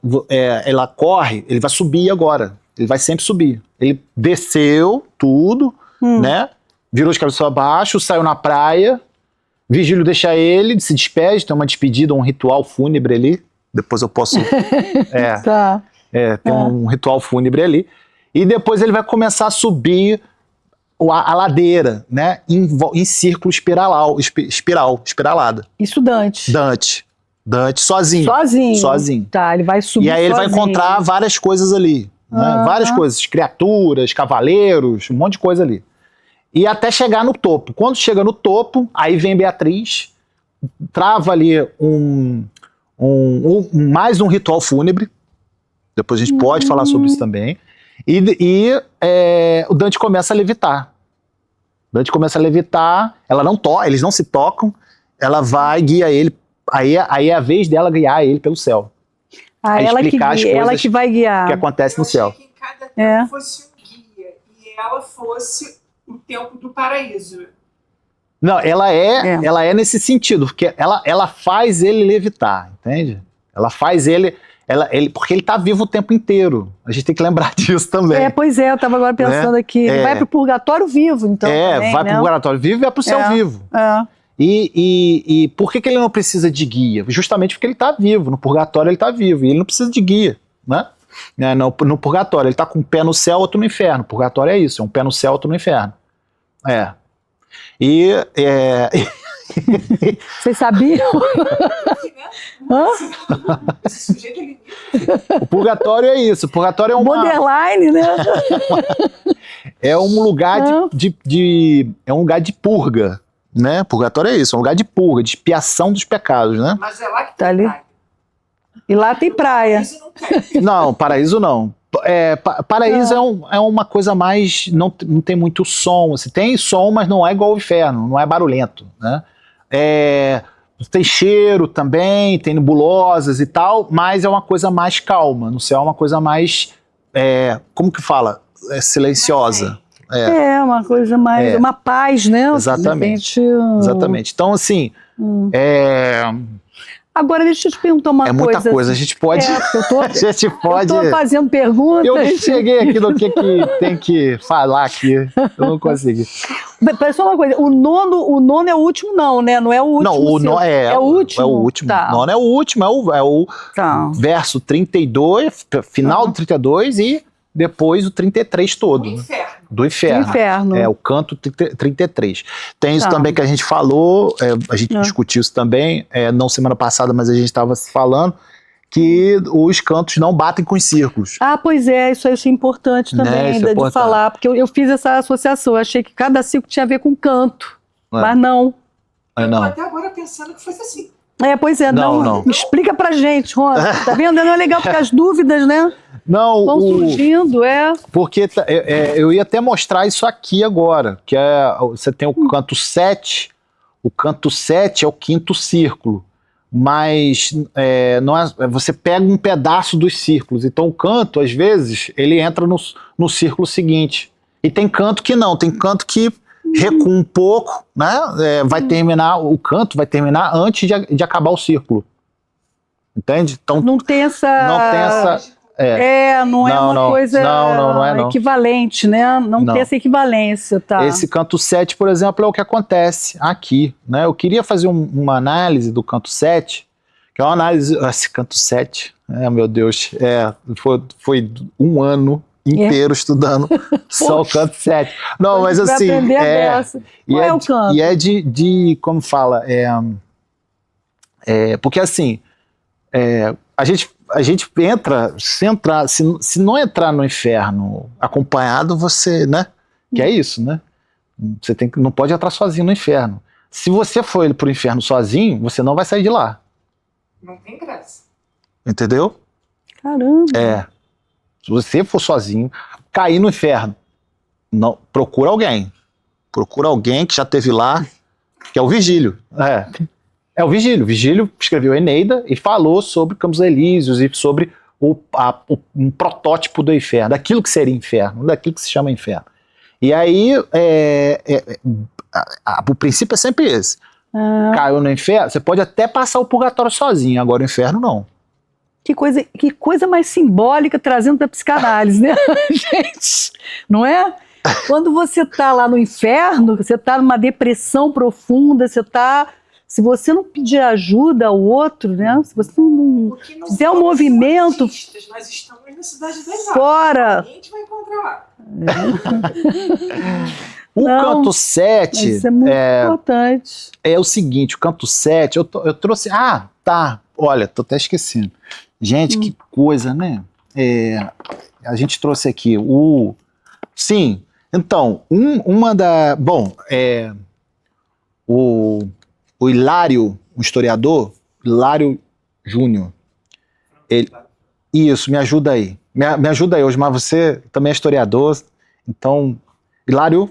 ela corre, ele vai subir agora, ele vai sempre subir. Ele desceu tudo, né? Virou de cabeça para baixo, saiu na praia, Virgílio deixa ele, se despede, tem uma despedida, um ritual fúnebre ali, depois eu posso... Tá. Tem um ritual fúnebre ali. E depois ele vai começar a subir a ladeira, né? Em círculo espiralada. Isso Dante. Dante sozinho. Sozinho. Tá, ele vai subir. E aí ele vai encontrar várias coisas ali. Né? Várias coisas. Criaturas, cavaleiros, um monte de coisa ali. E até chegar no topo. Quando chega no topo, aí vem Beatriz, trava ali mais um ritual fúnebre. Depois a gente pode falar sobre isso também. E o Dante começa a levitar. Eles não se tocam, ela vai, guia ele. Aí é a vez dela guiar ele pelo céu. Ela que vai guiar. Que acontece no céu. Que em cada tempo fosse um guia e ela fosse o tempo do paraíso. Não, ela é nesse sentido, porque ela faz ele levitar, entende? Ela faz ele... porque ele tá vivo o tempo inteiro. A gente tem que lembrar disso também. Pois eu tava agora pensando aqui. Ele vai pro purgatório vivo, então. Também, vai pro purgatório vivo e vai pro céu vivo. E por que ele não precisa de guia? Justamente porque ele tá vivo. No purgatório ele tá vivo. E ele não precisa de guia, né? No purgatório, ele tá com um pé no céu, outro no inferno. O purgatório é isso, é um pé no céu, outro no inferno. Vocês sabiam? Esse sujeito é o purgatório é isso. O purgatório é uma... Borderline, né? É um lugar é um lugar de purga, né? Purgatório é isso, é um lugar de purga, de expiação dos pecados, né? Mas é lá que tá ali. E lá tem praia. Não, paraíso não. Paraíso é uma coisa mais... Não tem muito som. Assim, tem som, mas não é igual ao inferno. Não é barulhento, né? Tem cheiro também, tem nebulosas e tal, mas é uma coisa mais calma. No céu é uma coisa mais... como que fala? Silenciosa. Uma coisa mais... Uma paz, né? Exatamente. Exatamente. Então, assim... Agora, deixa eu te perguntar uma coisa. É muita coisa, a gente pode... Eu tô fazendo perguntas. Eu cheguei aqui no que tem que falar aqui, eu não consegui. Mas só uma coisa, o nono é o último não, né? Não é o último. Não, o nono é o último. É o último. Tá. O nono é o último, é o verso 32, final do 32 e depois o 33 todo. Do Né? inferno. Do inferno. Inferno. É, o canto 33. Tem isso Tá. também que a gente falou, a gente discutiu isso também, não semana passada, mas a gente estava falando, que os cantos não batem com os círculos. Ah, pois é, isso aí eu achei importante Né, também isso é de importante. falar, porque eu fiz essa associação, eu achei que cada ciclo tinha a ver com canto, mas não. Eu tô Não. até agora pensando que fosse assim. Pois é, Não. explica pra gente, Rona, tá vendo? Não é legal porque as dúvidas, né, Não, vão surgindo, porque eu ia até mostrar isso aqui agora, que você tem o canto 7, o canto 7 é o quinto círculo, mas não você pega um pedaço dos círculos, então o canto, às vezes, ele entra no círculo seguinte, e tem canto que não, tem canto que recua um pouco, né, o canto vai terminar antes de acabar o círculo, entende? Então não tem essa... não é uma coisa não é, não. equivalente, né? Não tem essa equivalencia, tá? Esse canto 7, por exemplo, é o que acontece aqui, né? Eu queria fazer uma análise do canto 7, que é uma análise... Esse canto 7, meu Deus, foi um ano inteiro estudando só o canto 7. Não, mas assim... Qual é o canto? E é como fala, porque assim, a gente entra, se não entrar no inferno acompanhado, você, né? Que é isso, né? Você não pode entrar sozinho no inferno. Se você for pro inferno sozinho, você não vai sair de lá. Não tem graça. Entendeu? Caramba. Se você for sozinho, cair no inferno, não, procura alguém. Procura alguém que já esteve lá, que é o Virgílio. É o Virgílio. Virgílio escreveu Eneida e falou sobre Campos Elíseos e sobre um protótipo do inferno, daquilo que seria inferno, daquilo que se chama inferno. E aí, o princípio é sempre esse. Caiu no inferno, você pode até passar o purgatório sozinho, agora o inferno não. Que coisa mais simbólica trazendo para a psicanálise, né, gente? Não é? Quando você está lá no inferno, você está numa depressão profunda, se você não pedir ajuda ao outro, né? Se você não fizer um movimento... Nós estamos na cidade das fora. A gente vai encontrar lá. O canto 7... Isso é muito importante. É o seguinte, o canto 7, eu trouxe... Olha, tô até esquecendo. Gente, que coisa, né? A gente trouxe aqui Sim, então, o Hilário, o historiador, Hilário Júnior, isso, me ajuda aí. Me ajuda aí hoje, mas você também é historiador, então, Hilário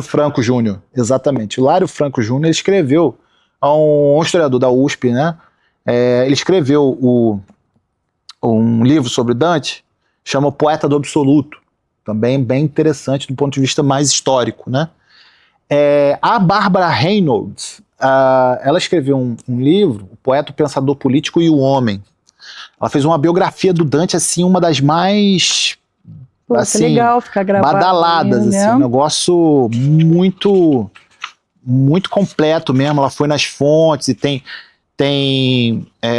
Franco Júnior, exatamente. Hilário Franco Júnior, ele escreveu, um historiador da USP, né? Ele escreveu um livro sobre Dante, chama O Poeta do Absoluto, também bem interessante do ponto de vista mais histórico, né? A Barbara Reynolds, ela escreveu um livro, O Poeta, o Pensador Político e o Homem. Ela fez uma biografia do Dante, assim, uma das mais... assim, legal ficar gravado, badaladas, né? assim, um negócio muito, muito completo mesmo. Ela foi nas fontes e tem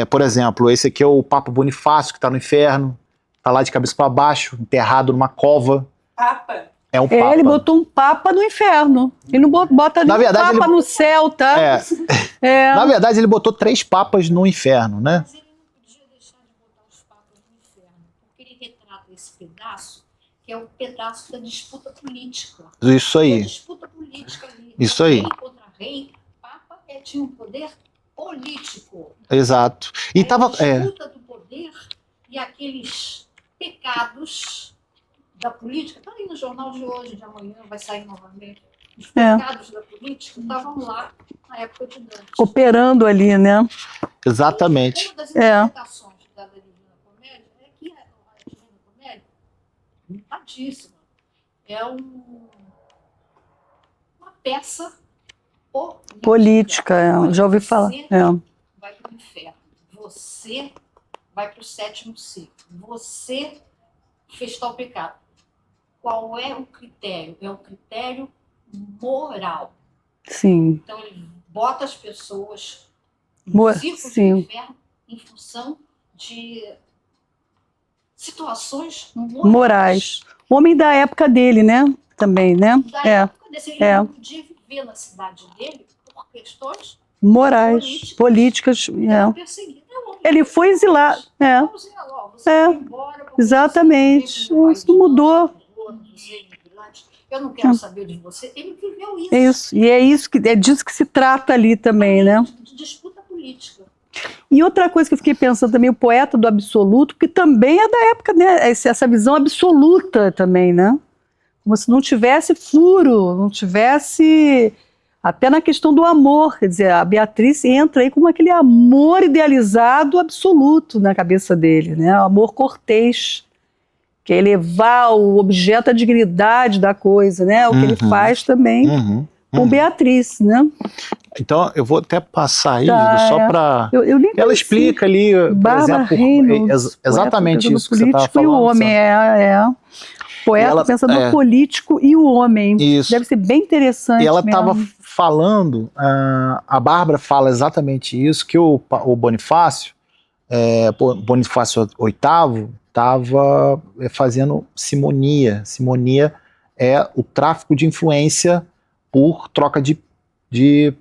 por exemplo, esse aqui é o Papa Bonifácio, que está no inferno, está lá de cabeça para baixo, enterrado numa cova. Papa? É um Papa. Ele botou um Papa no inferno. Ele não bota nenhum Papa no céu, tá? Na verdade, ele botou 3 papas no inferno, né? Mas ele não podia deixar de botar os papas no inferno, porque ele retrata esse pedaço, que é o pedaço da disputa política. Isso aí. Da disputa política ali. Isso aí. Rei contra rei, Papa tinha um poder político. Exato. E a disputa do poder e aqueles pecados da política, está aí no jornal de hoje, de amanhã, vai sair novamente. Os pecados da política estavam lá na época de Dante. Operando ali, né? Exatamente. Uma das interpretações da Divina Comédia é que a Divina Comédia, limitadíssima, é uma peça política, já ouvi falar. Vai para o inferno. Você vai para o 7º ciclo. Você fez tal pecado. Qual é o critério? É o critério moral. Sim. Então ele bota as pessoas no círculo do inferno em função de situações Morais. Homem da época dele, né? Também, né? Da época desse, ele não podia viver na cidade dele por questões Morais, políticas. perseguidas. Ele foi exilado. Exatamente. Isso mudou. Eu não quero saber de você. Ele viveu isso. É isso. E é disso que se trata ali também, né? De disputa política. E outra coisa que eu fiquei pensando também, o poeta do absoluto, que também é da época, né? Essa visão absoluta também, né? Como se não tivesse furo, não tivesse... Até na questão do amor, quer dizer, a Beatriz entra aí como aquele amor idealizado absoluto na cabeça dele, né? O amor cortês, que é elevar o objeto à dignidade da coisa, né? O que ele faz também com Beatriz, né? Então, eu vou até passar aí, Tá, só para... Eu nem Ela conheci. explica ali, por Bárbara exemplo, Reynolds, exatamente poeta isso que você estava político e o falando. homem, Poeta, pensador político e o homem. Isso. Deve ser bem interessante. E ela mesmo. estava falando, a Bárbara fala exatamente isso, que o Bonifácio, Bonifácio VIII, estava fazendo simonia. Simonia é o tráfico de influência por troca de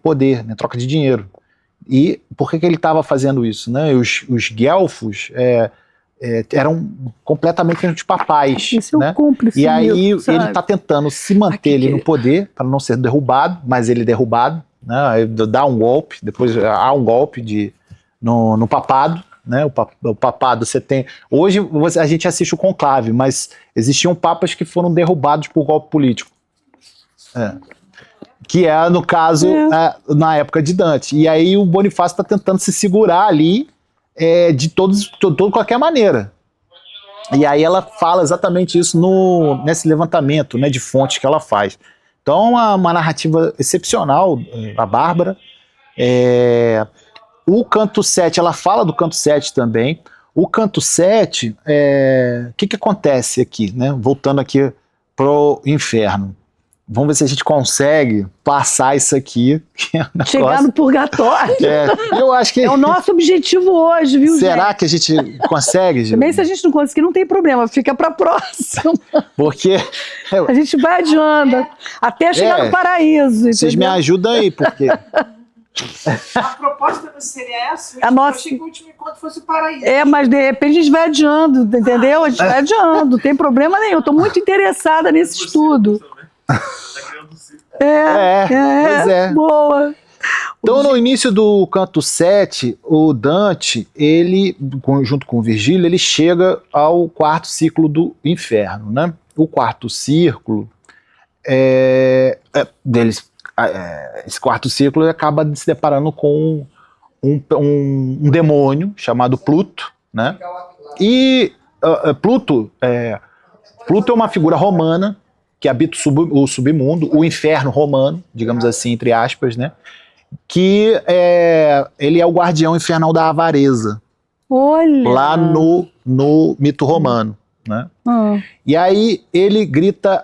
poder, né, troca de dinheiro. E por que ele estava fazendo isso? Né? Os guelfos eram completamente antipapais. Esse é né? o cúmplice. E aí mesmo, ele está tentando se manter ali no poder para não ser derrubado, mas ele é derrubado, né? Dá um golpe, depois há um golpe no papado. Né? O papado você tem... Hoje a gente assiste o conclave, mas existiam papas que foram derrubados por golpe político. Que é, no caso, na época de Dante. E aí o Bonifácio está tentando se segurar ali de qualquer maneira. E aí ela fala exatamente isso nesse levantamento, né, de fontes que ela faz. Então, uma narrativa excepcional, a Bárbara. O canto 7, ela fala do canto 7 também. O canto 7, o que acontece aqui, né? Voltando aqui pro inferno. Vamos ver se a gente consegue passar isso aqui. Chegar no purgatório. Eu acho que... É o nosso objetivo hoje, viu, Será gente? que a gente consegue, Gil? Também se a gente não conseguir, não tem problema. Fica para próxima. Porque... A gente vai adiando. Até chegar no paraíso. Vocês me ajudam aí, porque... A proposta não seria essa? A nossa... Eu achei que o último encontro fosse o paraíso. Mas de repente a gente vai adiando, entendeu? A gente vai adiando, não tem problema nenhum. Eu estou muito interessada nesse estudo. Pois é. Boa. Então, no início do canto 7, o Dante, ele, junto com o Virgílio, ele chega ao quarto ciclo do inferno, né? O quarto círculo esse quarto círculo acaba se deparando com um demônio chamado Pluto, né? E Pluto é uma figura romana que habita o submundo, o inferno romano, digamos assim, entre aspas, né? Que ele é o guardião infernal da avareza. Olha! Lá no mito romano, né? E aí ele grita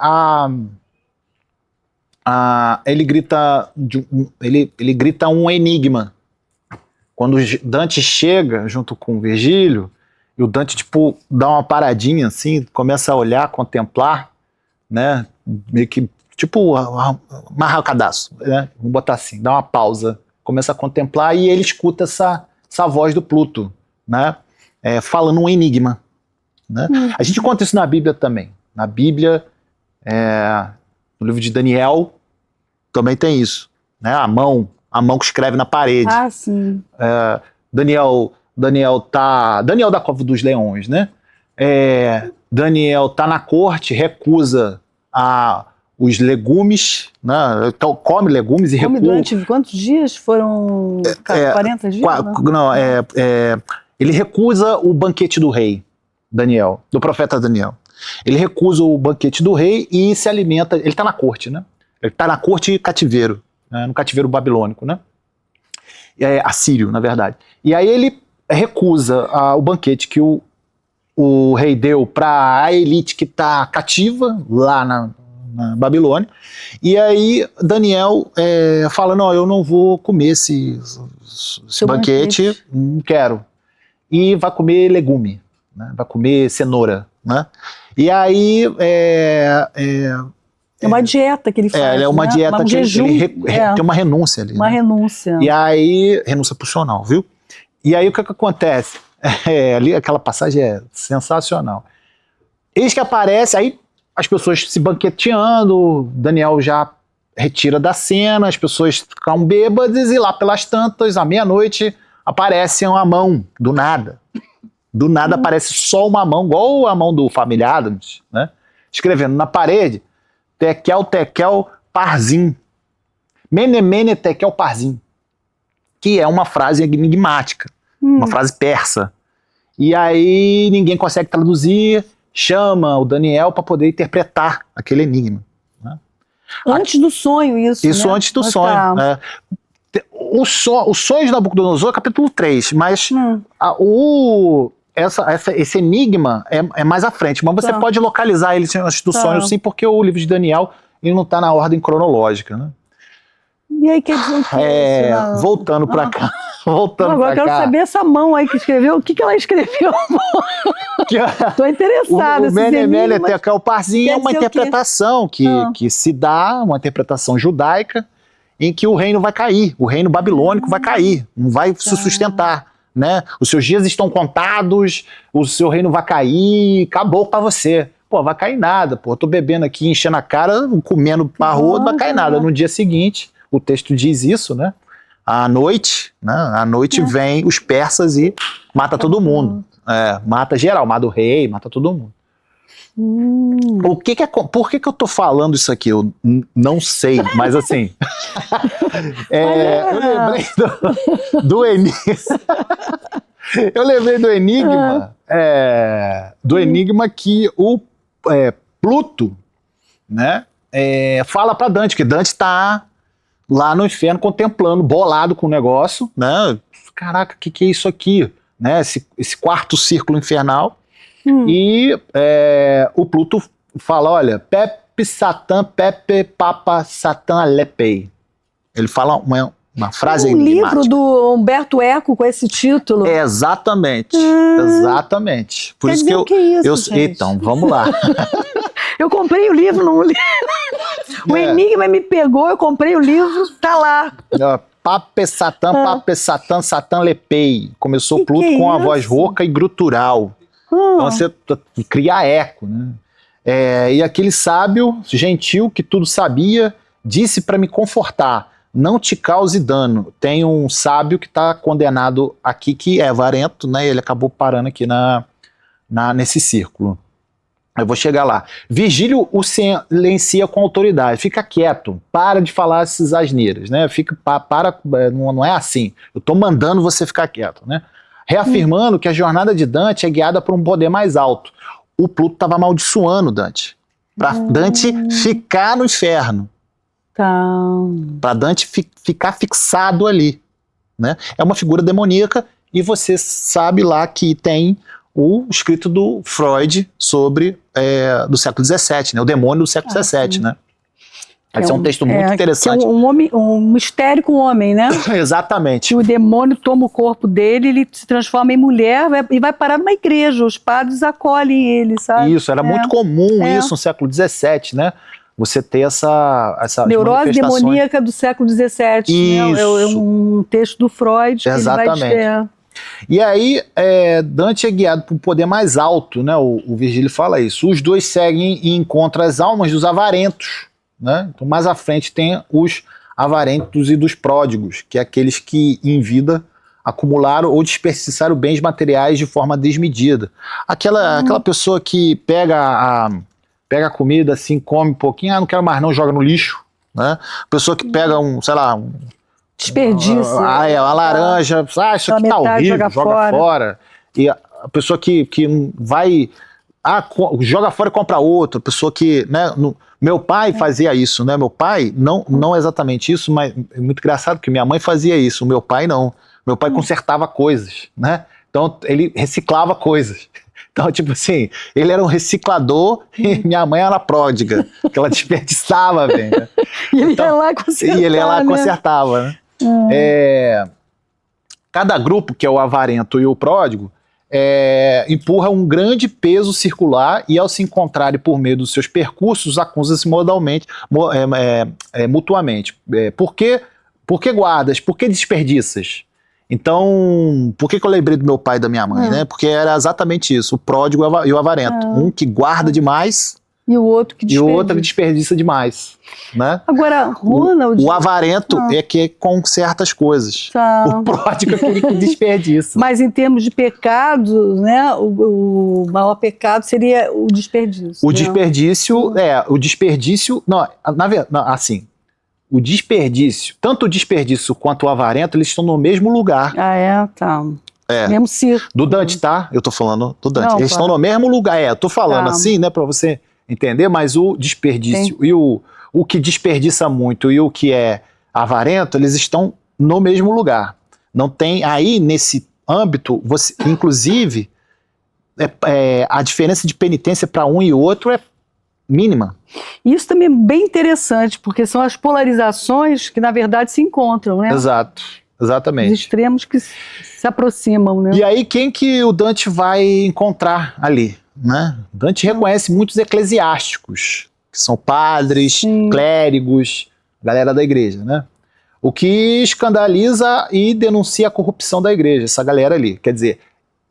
ele grita um enigma. Quando Dante chega junto com o Virgílio, e o Dante tipo dá uma paradinha assim, começa a olhar, contemplar, né? Meio que tipo amarrar o cadastro, né? Vamos botar assim, dá uma pausa, começa a contemplar e ele escuta essa voz do Pluto, né? Falando um enigma, né? A gente conta isso na Bíblia também. Na Bíblia, no livro de Daniel, também tem isso, né? A mão que escreve na parede. Ah, sim. Daniel da Cova dos Leões, né? Daniel tá na corte, recusa os legumes, né? Então, come legumes e recua. Durante quantos dias? Foram 40 dias? Ele recusa o banquete do rei, do profeta Daniel. Ele recusa o banquete do rei e se alimenta. Ele está na corte, né? Ele está na corte e cativeiro, né? No cativeiro babilônico, né? Assírio, na verdade. E aí ele recusa o banquete que o rei deu para a elite que está cativa lá na Babilônia. E aí Daniel fala: não, eu não vou comer esse banquete, não quero. E vai comer legume. né? Vai comer cenoura, né? E aí É uma dieta que ele faz. é uma né? dieta Um que jejum, ele tem uma renúncia ali. uma né? renúncia. E aí, renúncia funcional, viu? E aí o que acontece? Ali aquela passagem é sensacional. Eis que aparece, aí as pessoas se banqueteando, Daniel já retira da cena, as pessoas ficam bêbadas e lá pelas tantas, à meia-noite, aparece uma mão, do nada. Do nada aparece só uma mão, igual a mão do Família Adams, né? Escrevendo na parede, Tekel, Tekel, Parzim. Mene, Mene, Tekel, Parzim. Que é uma frase enigmática, uma frase persa. E aí ninguém consegue traduzir, chama o Daniel para poder interpretar aquele enigma. Né? Antes do sonho, isso. Isso né? antes do Ah, sonho. tá. Né? O sonho de Nabucodonosor, capítulo 3, mas esse enigma é mais à frente, mas você Tá. pode localizar ele antes do sonho, sim, porque o livro de Daniel ele não está na ordem cronológica. Né? E aí quer dizer o quê? Voltando para cá. Voltando Agora eu para quero cá. saber essa mão aí que escreveu, o que ela escreveu? Tô interessada. O Mene, Mene, Tekel, Parzim é uma dizer o quê? interpretação que se dá, uma interpretação judaica, em que o reino vai cair, o reino babilônico vai cair, não vai se sustentar. Né? Os seus dias estão contados, o seu reino vai cair, acabou pra você. Pô, vai cair nada, pô, eu tô bebendo aqui, enchendo a cara, comendo parro, não vai cair nada. No dia seguinte, o texto diz isso, né? À noite, né? À noite vem os persas e mata todo mundo. Mata geral, mata o rei, mata todo mundo. Por que eu tô falando isso aqui? Eu não sei, mas assim... eu lembrei do enigma. Eu lembrei do enigma, do enigma que o Pluto, né, fala para Dante, que Dante está lá no inferno contemplando, bolado com o negócio, né? Caraca, o que é isso aqui? Né? Esse quarto círculo infernal. E o Pluto fala, olha, Pepe Satã, Pepe Papa Satã Alepei. Ele fala uma frase enigmática. livro do Humberto Eco com esse título. Exatamente, exatamente. Por Quer isso dizer, o que é isso, gente? Então, vamos lá. Eu comprei o livro, não li. O enigma me pegou, eu comprei o livro, tá lá. Pape Satã, Satã Lepei. Começou Que Pluto é com a isso? voz rouca e grutural. Então você cria eco, né? E aquele sábio, gentil, que tudo sabia, disse para me confortar, não te cause dano. Tem um sábio que está condenado aqui, que é avarento, né? Ele acabou parando aqui nesse círculo. Eu vou chegar lá. Virgílio o silencia com autoridade. Fica quieto, para de falar essas asneiras, né? Não é assim. Eu estou mandando você ficar quieto, né? Reafirmando que a jornada de Dante é guiada por um poder mais alto. O Pluto estava amaldiçoando Dante. Para Dante ficar no inferno. Tá. Para Dante ficar fixado ali. Né? É uma figura demoníaca e você sabe lá que tem o escrito do Freud sobre do século XVII, né? O demônio do século XVII, né? Esse é um texto muito interessante. Que é um mistério com o homem, né? Exatamente. Que o demônio toma o corpo dele, ele se transforma em mulher e vai parar numa igreja. Os padres acolhem ele, sabe? Isso, era muito comum isso no século XVII, né? Você ter essa neurose demoníaca do século XVII. Isso. Né? É um texto do Freud. Exatamente. Que ele vai E aí, Dante é guiado por um poder mais alto, né? O Virgílio fala isso. Os dois seguem e encontram as almas dos avarentos, né? Então, mais à frente tem os avarentos e dos pródigos, que é aqueles que, em vida, acumularam ou desperdiçaram bens materiais de forma desmedida. Aquela pessoa que pega a comida, assim, come um pouquinho, não quero mais não, joga no lixo, né? Pessoa que pega desperdício. A laranja, isso aqui tá horrível, joga fora. E a pessoa que vai, joga fora e compra outra. Pessoa que, né, meu pai fazia isso, né? Meu pai, não exatamente isso, mas é muito engraçado que minha mãe fazia isso, o meu pai não. Meu pai consertava coisas, né? Então ele reciclava coisas. Então, tipo assim, ele era um reciclador e minha mãe era pródiga, que ela desperdiçava, velho. E ele ia lá consertar, e ele ia lá e consertava, né? Cada grupo, que é o avarento e o pródigo, empurra um grande peso circular e, ao se encontrarem por meio dos seus percursos, acusam-se mutuamente. Por que guardas? Por que desperdiças? Então, por que eu lembrei do meu pai e da minha mãe, né? Porque era exatamente isso, o pródigo e o avarento. Um que guarda demais e o outro que desperdiça. E o outro que desperdiça demais, né? Agora, Ronald... O avarento é que com certas coisas. Tá. O pródigo é aquele que desperdiça. Mas em termos de pecado, né, o maior pecado seria o desperdício. O né? desperdício, não, na verdade, assim, o desperdício, tanto o desperdício quanto o avarento, eles estão no mesmo lugar. Tá. Mesmo círculo. Do Dante, tá? Eu tô falando do Dante. Não, eles estão no mesmo lugar, eu tô falando assim, né, pra você entender, mas o desperdício e o que desperdiça muito e o que é avarento, eles estão no mesmo lugar. Não tem, aí nesse âmbito, você, inclusive, a diferença de penitência para um e outro é mínima. Isso também é bem interessante, porque são as polarizações que, na verdade, se encontram, né? Exato, exatamente. Os extremos que se aproximam, né? E aí, quem que o Dante vai encontrar ali, né? Dante reconhece muitos eclesiásticos, que são padres, clérigos, galera da igreja, né? O que escandaliza e denuncia a corrupção da igreja, essa galera ali. Quer dizer,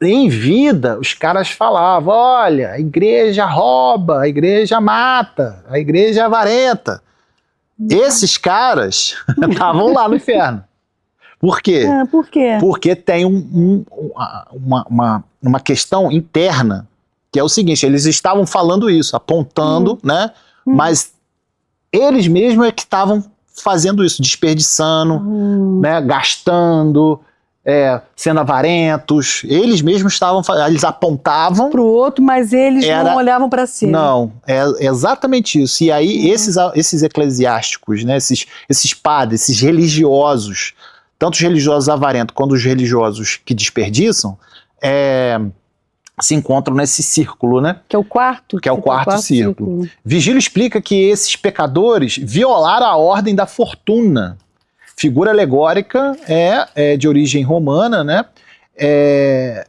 em vida, os caras falavam, olha, a igreja rouba, a igreja mata, a igreja é avarenta. Esses caras estavam lá no inferno. Por quê? Por quê? Porque tem uma questão interna, que é o seguinte, eles estavam falando isso, apontando, né? Mas eles mesmos é que estavam fazendo isso, desperdiçando, né? Gastando, sendo avarentos. Eles mesmos estavam fazendo, eles apontavam para o outro, mas eles não olhavam para si. Não, é exatamente isso. E aí esses eclesiásticos, né? Esses padres, esses religiosos, tanto os religiosos avarentos quanto os religiosos que desperdiçam, se encontram nesse círculo, né? Que é o quarto. Que é o quarto círculo. Vigílio explica que esses pecadores violaram a ordem da fortuna. Figura alegórica de origem romana, né?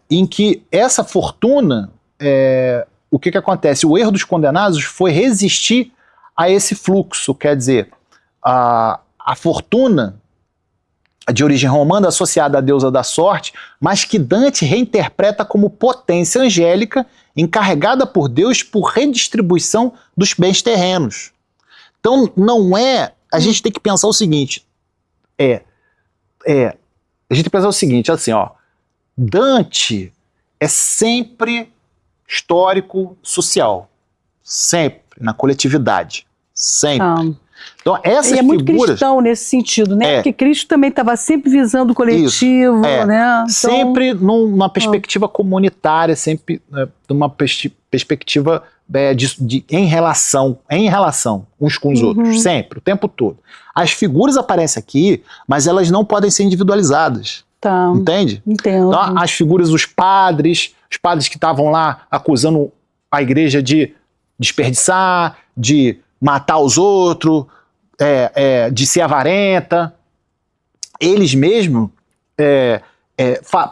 Em que essa fortuna, o que acontece? O erro dos condenados foi resistir a esse fluxo, quer dizer, a fortuna de origem romana, associada à deusa da sorte, mas que Dante reinterpreta como potência angélica encarregada por Deus por redistribuição dos bens terrenos. Então, não é... A gente tem que pensar o seguinte, a gente tem que pensar o seguinte, assim, ó, Dante é sempre histórico social, sempre, na coletividade, sempre. Então, essas e é muito figuras, cristão nesse sentido, né? Porque Cristo também estava sempre visando o coletivo, né? Então, sempre numa perspectiva comunitária, sempre numa perspectiva em relação uns com os outros, sempre, o tempo todo. As figuras aparecem aqui, mas elas não podem ser individualizadas. Entende? Entendo. Então, as figuras dos padres, os padres que estavam lá acusando a igreja de desperdiçar, de matar os outros, de ser avarenta. Eles mesmos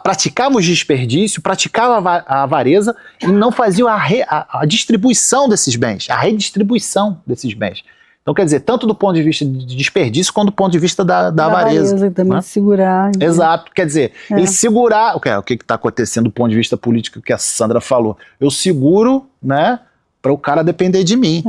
praticavam o desperdício, praticavam a avareza e não faziam a distribuição desses bens, a redistribuição desses bens. Então, quer dizer, tanto do ponto de vista de desperdício quanto do ponto de vista da avareza. Também né? segurar. Exato, quer dizer, ele segurar... O que está acontecendo do ponto de vista político que a Sandra falou? Eu seguro, né, para o cara depender de mim.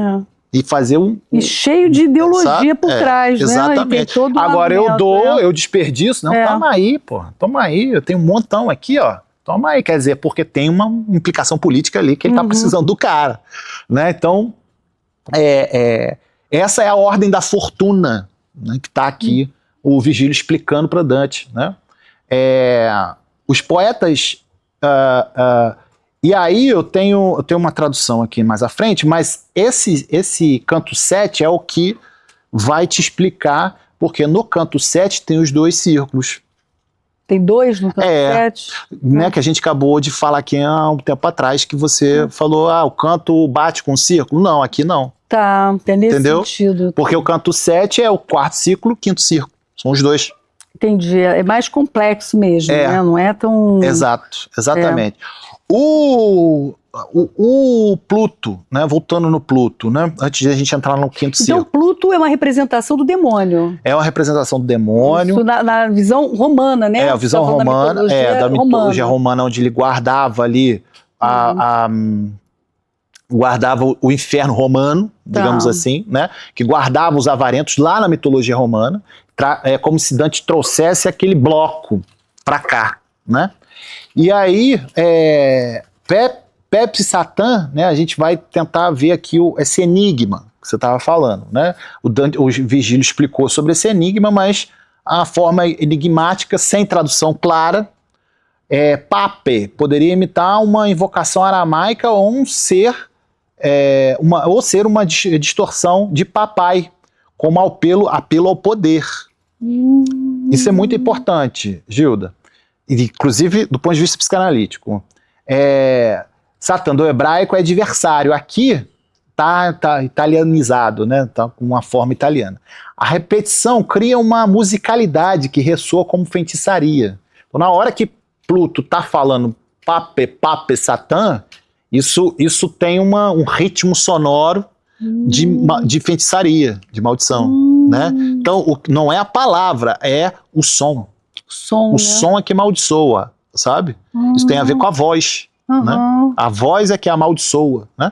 E fazer E cheio de ideologia por trás, né? Exatamente. Todo agora eu dou, eu desperdiço. Não, toma aí, pô. Toma aí, eu tenho um montão aqui, ó. Toma aí, quer dizer, porque tem uma implicação política ali que ele tá precisando do cara. Né? Então, essa é a ordem da fortuna, né, que tá aqui o Vigílio explicando para Dante. Né? Os poetas... E aí eu tenho uma tradução aqui mais à frente, mas esse canto 7 é o que vai te explicar, porque no canto 7 tem os dois círculos. Tem dois no canto 7? Né, que a gente acabou de falar aqui há um tempo atrás, que você falou, o canto bate com o círculo. Não, aqui não. É nesse Entendeu? sentido. Porque o canto 7 é o quarto círculo, quinto círculo. São os dois. Entendi. É mais complexo mesmo, né? Não é tão... Exato, exatamente. O Pluto, né? Voltando no Pluto, né? Antes de a gente entrar no quinto Então, círculo. Pluto é uma representação do demônio. É uma representação do demônio. Isso na visão romana, né? É, a visão Você tá falando romana, da mitologia romana, onde ele guardava ali guardava o inferno romano, digamos assim, né? Que guardava os avarentos lá na mitologia romana. É como se Dante trouxesse aquele bloco para cá, né? E aí, Pepe e Satã, né? A gente vai tentar ver aqui esse enigma que você estava falando, né? O Virgílio explicou sobre esse enigma, mas a forma enigmática, sem tradução clara, pape poderia imitar uma invocação aramaica ou ser uma distorção de papai, como apelo ao poder. Isso é muito importante, Gilda. Inclusive do ponto de vista psicanalítico. Satã do hebraico é adversário. Aqui tá italianizado, né? Tá com uma forma italiana. A repetição cria uma musicalidade que ressoa como feitiçaria. Então, na hora que Pluto tá falando pape, Satã, isso tem um ritmo sonoro de feitiçaria, de maldição, né? Então, não é a palavra, é o som. O som é que amaldiçoa, sabe? Isso tem a ver com a voz, né? A voz é que amaldiçoa, né?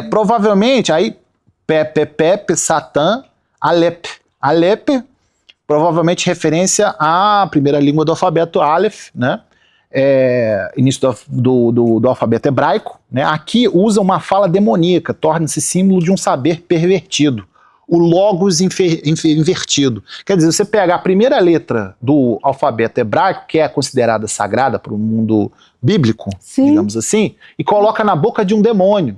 Provavelmente, aí, Pepe, Satã, Alep, provavelmente referência à primeira língua do alfabeto Aleph, né? Início do alfabeto hebraico, né? Aqui usa uma fala demoníaca, torna-se símbolo de um saber pervertido, o logos invertido. Quer dizer, você pega a primeira letra do alfabeto hebraico, que é considerada sagrada para o mundo bíblico, digamos assim, e coloca na boca de um demônio.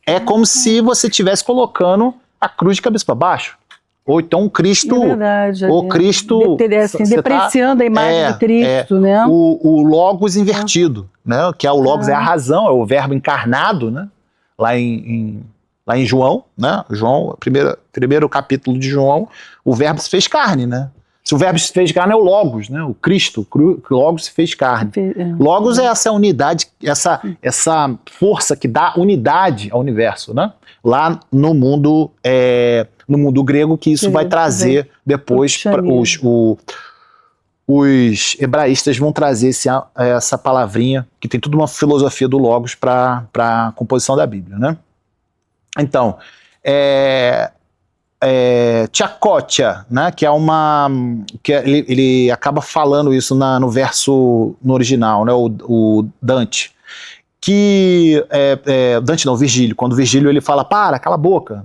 É como se você estivesse colocando a cruz de cabeça para baixo. Ou então o Cristo... É verdade. O Cristo... depreciando a imagem de Cristo, né? O logos invertido, né? Que é o logos, é a razão, é o verbo encarnado, né? Lá em João, né? João, primeiro capítulo de João, o verbo se fez carne, né? Se o verbo se fez carne é o logos, né? O Cristo, o logos se fez carne. Logos é essa unidade, essa força que dá unidade ao universo, né? Lá no mundo grego, que isso vai trazer depois, os hebraístas vão trazer essa palavrinha, que tem toda uma filosofia do logos para a composição da Bíblia, né? Então, Tchakotia, né, que é ele acaba falando isso no verso no original, né, o Dante, que Dante não, Virgílio, quando Virgílio ele fala, cala a boca,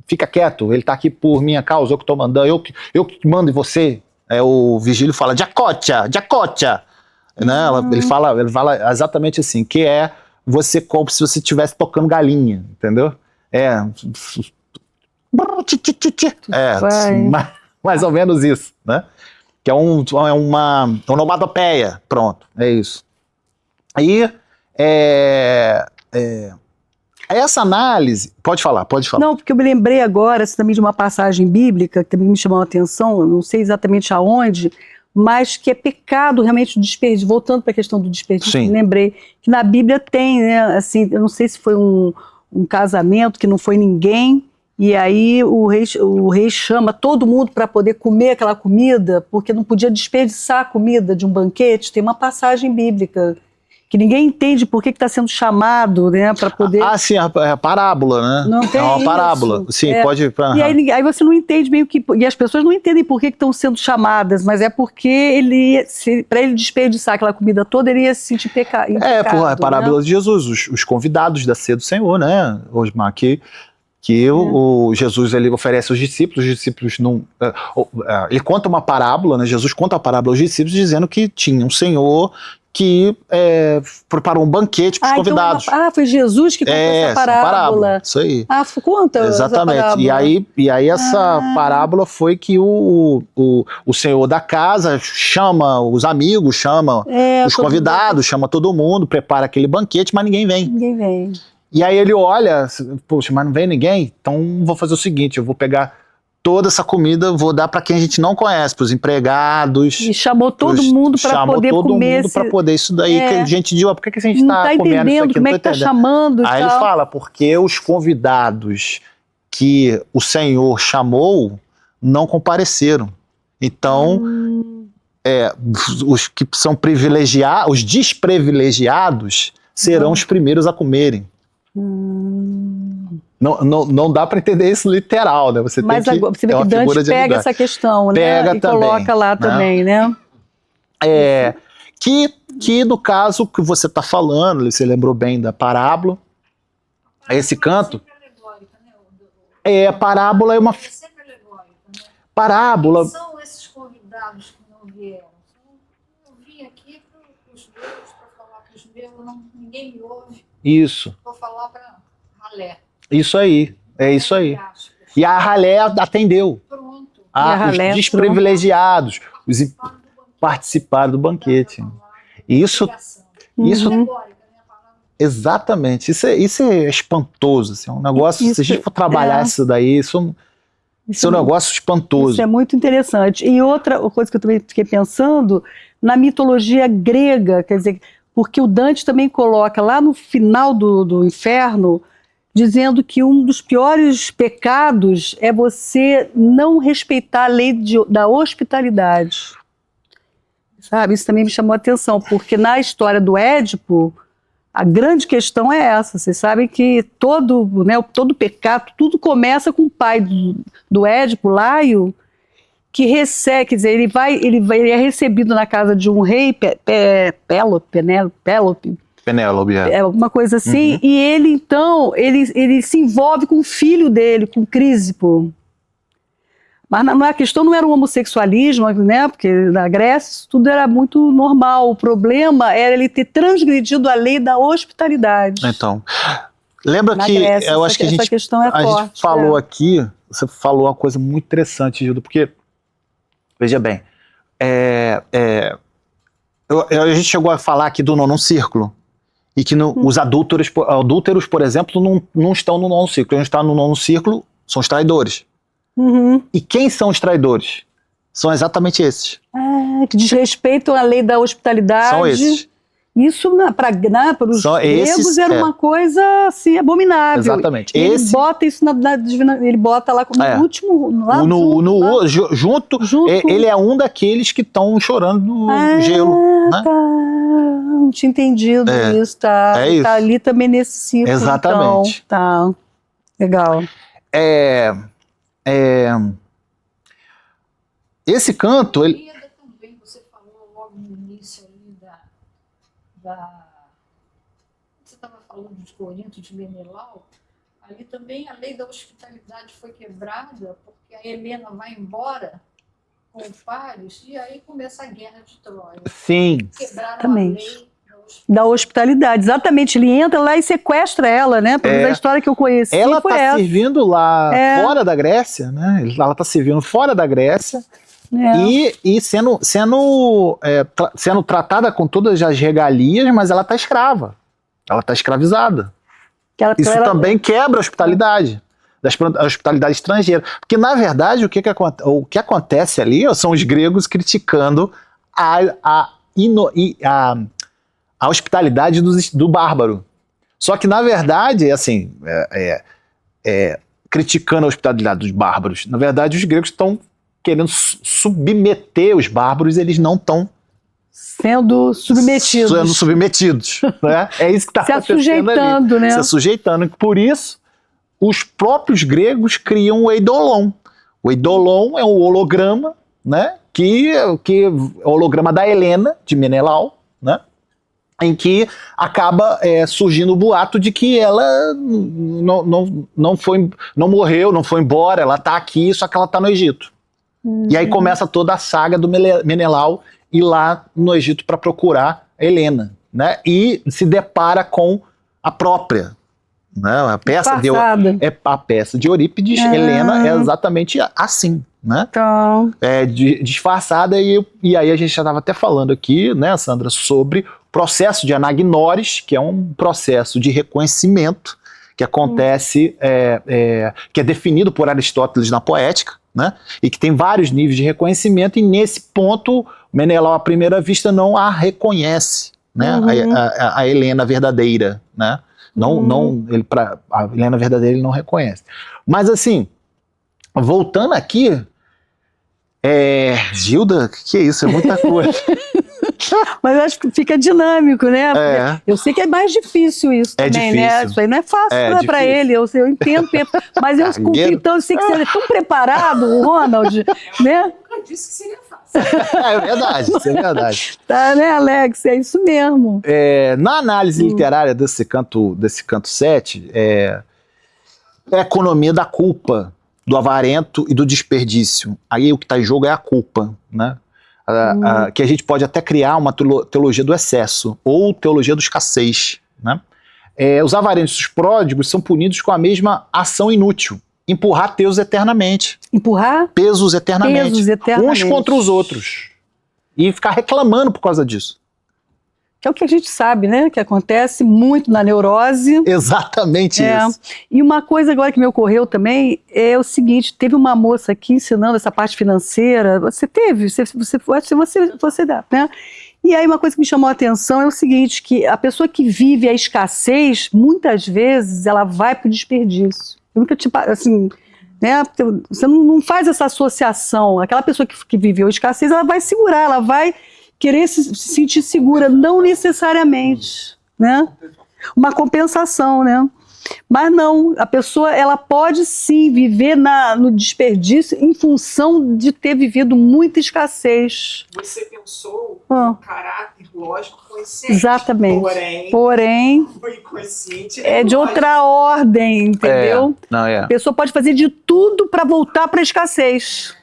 fica quieto, ele está aqui por minha causa, eu que estou mandando, eu que mando em você. O Virgílio fala, Tchakotia, né, ele fala exatamente assim, que é você como se você estivesse tocando galinha, entendeu? Mais ou menos isso, né? Que é uma onomatopeia, pronto, é isso. Aí, essa análise, pode falar. Não, porque eu me lembrei agora também de uma passagem bíblica que também me chamou a atenção, eu não sei exatamente aonde, mas que é pecado realmente o desperdício. Voltando para a questão do desperdício, me lembrei que na Bíblia tem, né, assim, eu não sei se foi um casamento que não foi ninguém, e aí o rei chama todo mundo para poder comer aquela comida, porque não podia desperdiçar a comida de um banquete. Tem uma passagem bíblica que ninguém entende por que está sendo chamado, né, para poder... sim, é a parábola, né? Não tem uma parábola, sim, pode... E aí você não entende meio que... E as pessoas não entendem por que estão sendo chamadas, mas é porque para ele desperdiçar aquela comida toda, ele ia se sentir pecado. A parábola de Jesus, os convidados da ceia do Senhor, né, Osmar, que o Jesus ele oferece aos discípulos, os discípulos não... ele conta uma parábola, né, Jesus conta a parábola aos discípulos dizendo que tinha um Senhor que preparou um banquete para os convidados. Foi Jesus que contou essa parábola. Isso aí. Conta exatamente. Essa parábola. E aí essa parábola foi que o senhor da casa chama os amigos, chama os convidados, chama todo mundo, prepara aquele banquete, mas ninguém vem. Ninguém vem. E aí ele olha, poxa, mas não vem ninguém? Então vou fazer o seguinte, eu vou pegar toda essa comida eu vou dar para quem a gente não conhece, para os empregados. E chamou todo mundo para poder comer para poder isso daí. Que a gente diz, por que a gente está comendo isso entendendo aqui? Como é que tá chamando? Aí ele fala, porque os convidados que o Senhor chamou não compareceram. Então, os que são privilegiados, os desprivilegiados serão os primeiros a comerem. Não dá para entender isso literal, né? Você Mas tem que, você vê que Dante pega essa questão, né? Pega e também, coloca lá também, né? Que no caso que você está falando, você lembrou bem da parábola, esse canto. A parábola é uma. Sempre alegórica, né? Parábola. Quem são esses convidados que não vieram? Eu vim aqui para os meus, para falar para os meus, ninguém me ouve. Isso. Vou falar para Ralé. Isso aí. É isso aí. E a Ralé atendeu. Pronto. Os desprivilegiados, os participaram do banquete. Isso. Exatamente. Isso é espantoso. Assim, é um negócio. Se a gente for trabalhar isso daí, isso é um negócio espantoso. Isso é muito interessante. E outra coisa que eu também fiquei pensando, na mitologia grega, quer dizer, porque o Dante também coloca lá no final do Inferno, dizendo que um dos piores pecados é você não respeitar a lei da hospitalidade. Sabe? Isso também me chamou a atenção, porque na história do Édipo, a grande questão é essa. Vocês sabem que todo pecado, tudo começa com o pai do Édipo, Laio, que recebe, quer dizer, ele é recebido na casa de um rei, Penélope, alguma coisa assim, e ele então, ele se envolve com o filho dele, com Crísipo. Mas a questão não era o homossexualismo, né? Porque na Grécia isso tudo era muito normal. O problema era ele ter transgredido a lei da hospitalidade. Então, lembra na que Grécia, eu acho que a gente falou aqui, você falou uma coisa muito interessante, Gildo, porque, veja bem, a gente chegou a falar aqui do nono círculo, e que os adúlteros, por exemplo, não estão no nono círculo. Quem está no nono círculo são os traidores. E quem são os traidores? São exatamente esses. Que desrespeitam a lei da hospitalidade. São esses. Isso para os gregos era uma coisa assim, abominável. Exatamente. Ele bota isso na divina, ele bota lá como último. Lá junto. Ele é um daqueles que estão chorando no gelo. Né? Não tinha entendido isso. Isso. Tá ali também nesse ciclo. Exatamente. Então, tá. Legal. Esse canto. Também, você falou logo no início ali você estava falando de Corinto, de Menelau. Ali também a lei da hospitalidade foi quebrada, porque a Helena vai embora com o Paris e aí começa a guerra de Troia. Sim. Quebraram a lei da hospitalidade. Exatamente. Ele entra lá e sequestra ela, né? Pelo menos a história que eu conheci ela foi tá servindo lá fora da Grécia, né? Ela tá servindo fora da Grécia. E sendo tratada com todas as regalias, mas ela está escrava. Ela está escravizada. Isso também quebra a hospitalidade, a hospitalidade estrangeira. Porque, na verdade, o que acontece ali são os gregos criticando a hospitalidade do bárbaro. Só que, na verdade, assim, criticando a hospitalidade dos bárbaros, na verdade, os gregos estão querendo submeter os bárbaros, eles não estão sendo submetidos. Né? É isso que está acontecendo sujeitando, ali. Né? Se sujeitando. Por isso, os próprios gregos criam o eidolon. O eidolon é um holograma, né? que é o holograma da Helena, de Menelau, né? Em que acaba surgindo o boato de que ela não morreu, não foi embora, ela está aqui, só que ela está no Egito. E aí começa toda a saga do Menelau ir lá no Egito para procurar a Helena, né? E se depara com a própria, né? A peça de Eurípides, Helena é exatamente assim, né? Então. Disfarçada, e aí a gente já estava até falando aqui, né, Sandra, sobre o processo de anagnóris, que é um processo de reconhecimento que acontece, que é definido por Aristóteles na Poética, né? E que tem vários níveis de reconhecimento, e nesse ponto, Menelau, à primeira vista, não a reconhece, né? A Helena verdadeira, né? A Helena verdadeira ele não reconhece. Mas assim, voltando aqui, Gilda, que é isso? É muita coisa. Mas eu acho que fica dinâmico, né? Eu sei que é mais difícil isso também, difícil. né? Isso aí não é fácil para ele, eu entendo. Mas eu confio, então eu sei que você é tão preparado, o Ronald, né? Eu nunca disse que seria fácil. É verdade, isso é verdade. Tá, né, Alex? É isso mesmo. Na análise literária desse canto 7, a economia da culpa, do avarento e do desperdício. Aí o que está em jogo é a culpa, né? Que a gente pode até criar uma teologia do excesso ou teologia do escassez, né? Os avarentos e os pródigos são punidos com a mesma ação inútil: empurrar pesos eternamente. Empurrar? Pesos eternamente. Pesos eternamente. Uns contra os outros. E ficar reclamando por causa disso. Que é o que a gente sabe, né? Que acontece muito na neurose. Exatamente isso. E uma coisa agora que me ocorreu também é o seguinte: teve uma moça aqui ensinando essa parte financeira. Você teve, você dá, né? E aí uma coisa que me chamou a atenção é o seguinte, que a pessoa que vive a escassez, muitas vezes ela vai para o desperdício. Eu nunca assim, né? Você não faz essa associação. Aquela pessoa que viveu a escassez, ela vai segurar, ela vai querer se sentir segura, não necessariamente, né? Uma compensação, né? Mas não, a pessoa ela pode sim viver no desperdício em função de ter vivido muita escassez. Você pensou no caráter lógico consciente. Exatamente. Porém o inconsciente é de outra ordem, entendeu? A pessoa pode fazer de tudo para voltar para a escassez.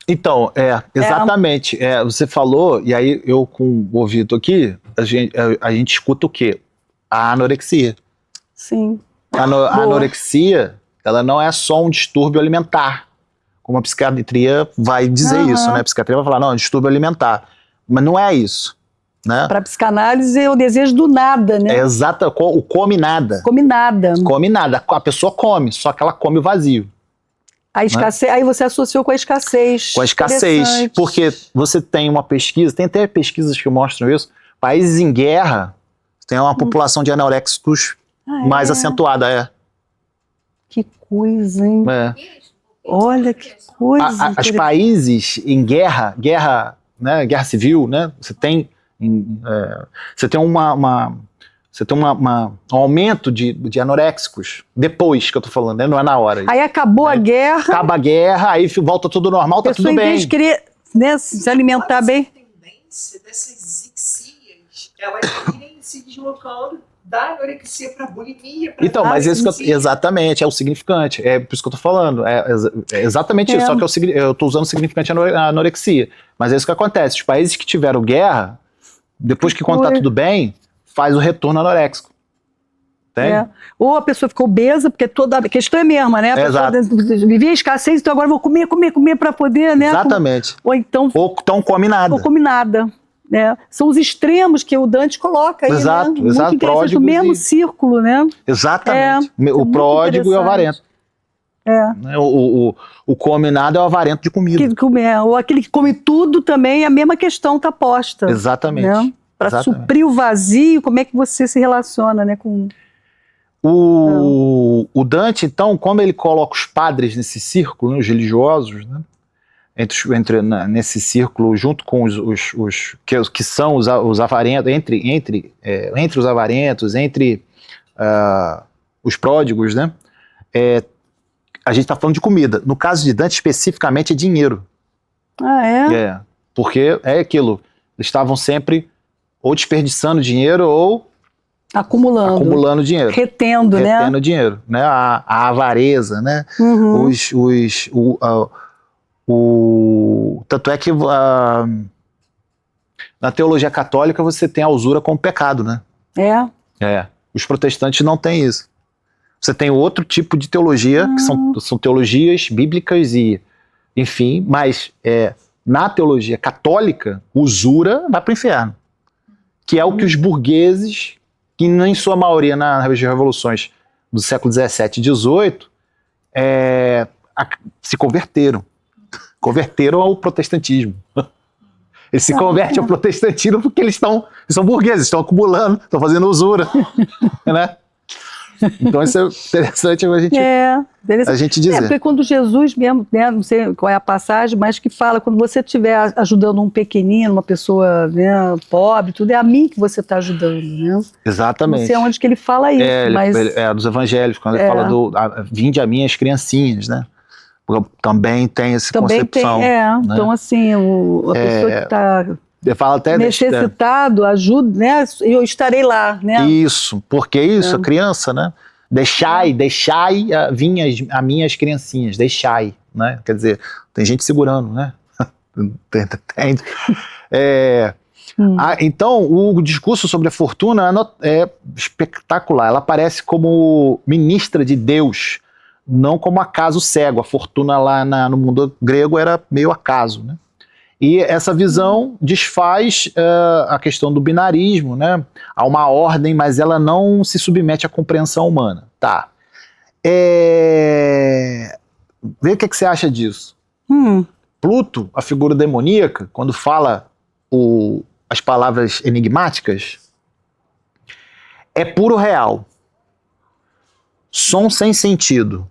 Então, exatamente. Você falou, e aí eu com o ouvido aqui, a gente escuta o quê? A anorexia. Sim. A anorexia, ela não é só um distúrbio alimentar, como a psiquiatria vai dizer isso, né? A psiquiatria vai falar, não, é um distúrbio alimentar. Mas não é isso, né? Para psicanálise é o desejo do nada, né? Exato, o come nada. Come nada. Come nada. A pessoa come, só que ela come o vazio. A escassez, aí você associou com a escassez. Com a escassez, porque você tem uma pesquisa, tem até pesquisas que mostram isso, países em guerra têm uma população de anoréxicos mais acentuada. Que coisa, hein? Olha que coisa. Os países em guerra, né, guerra civil, né, você tem um aumento de anoréxicos, depois que eu tô falando, né? Não é na hora. Aí acabou a guerra. Acaba a guerra, aí volta tudo normal, tá tudo bem. Em vez de querer, né, se alimentar bem. A tendência dessas ixias, elas irem se deslocando da anorexia para bulimia. Então, mas isso exatamente, é o significante. É por isso que eu tô falando. É exatamente isso, só que eu tô usando o significante anorexia. Mas é isso que acontece. Os países que tiveram guerra, depois que quando tá tudo bem, faz o retorno anoréxico. Ou a pessoa ficou obesa, porque toda a questão é a mesma, né? A pessoa vivia escassez, então agora vou comer para poder, né? Exatamente. Ou então come nada. Ou come nada. Né? São os extremos que o Dante coloca aí, exato, né? Muito interessante, o mesmo círculo, né? Exatamente. O pródigo e o avarento. O come nada é o avarento de comida. Ou aquele que come tudo também, a mesma questão está posta. Exatamente. Né? Para suprir o vazio, como é que você se relaciona, né, com... O Dante, então, como ele coloca os padres nesse círculo, né, os religiosos, né, nesse círculo, junto com os que são os avarentos, entre os avarentos, entre os pródigos, né, a gente está falando de comida. No caso de Dante, especificamente, é dinheiro. Porque é aquilo, eles estavam sempre ou desperdiçando dinheiro ou acumulando dinheiro. Retendo dinheiro, né? A avareza, né? Tanto é que na teologia católica você tem a usura como pecado, né? Os protestantes não têm isso. Você tem outro tipo de teologia, que são teologias bíblicas e, enfim, mas na teologia católica, usura vai para o inferno. Que é o que os burgueses, que em sua maioria nas revoluções do século XVII e XVIII, se converteram. Converteram ao protestantismo. Eles se convertem ao protestantismo porque eles são burgueses, estão acumulando, estão fazendo usura. Né? Então isso é interessante a gente dizer. Porque quando Jesus mesmo, né, não sei qual é a passagem, mas que fala, quando você estiver ajudando um pequenino, uma pessoa, né, pobre, tudo, é a mim que você está ajudando. Né? Exatamente. Não sei onde que ele fala isso. Dos evangelhos, quando ele fala vinde a mim as criancinhas, né? Também tem essa concepção. Né? Então assim, a pessoa que está necessitado, ajuda, né? Eu estarei lá, né? Isso, porque isso, a criança, né? Deixai a minhas criancinhas, deixai, né? Quer dizer, tem gente segurando, né? Entende? Então, o discurso sobre a fortuna é espetacular. Ela aparece como ministra de Deus, não como acaso cego. A fortuna lá no mundo grego era meio acaso, né? E essa visão desfaz a questão do binarismo, né? Há uma ordem, mas ela não se submete à compreensão humana. Tá. Vê o que você acha disso. Pluto, a figura demoníaca, quando fala as palavras enigmáticas, é puro real. Som sem sentido.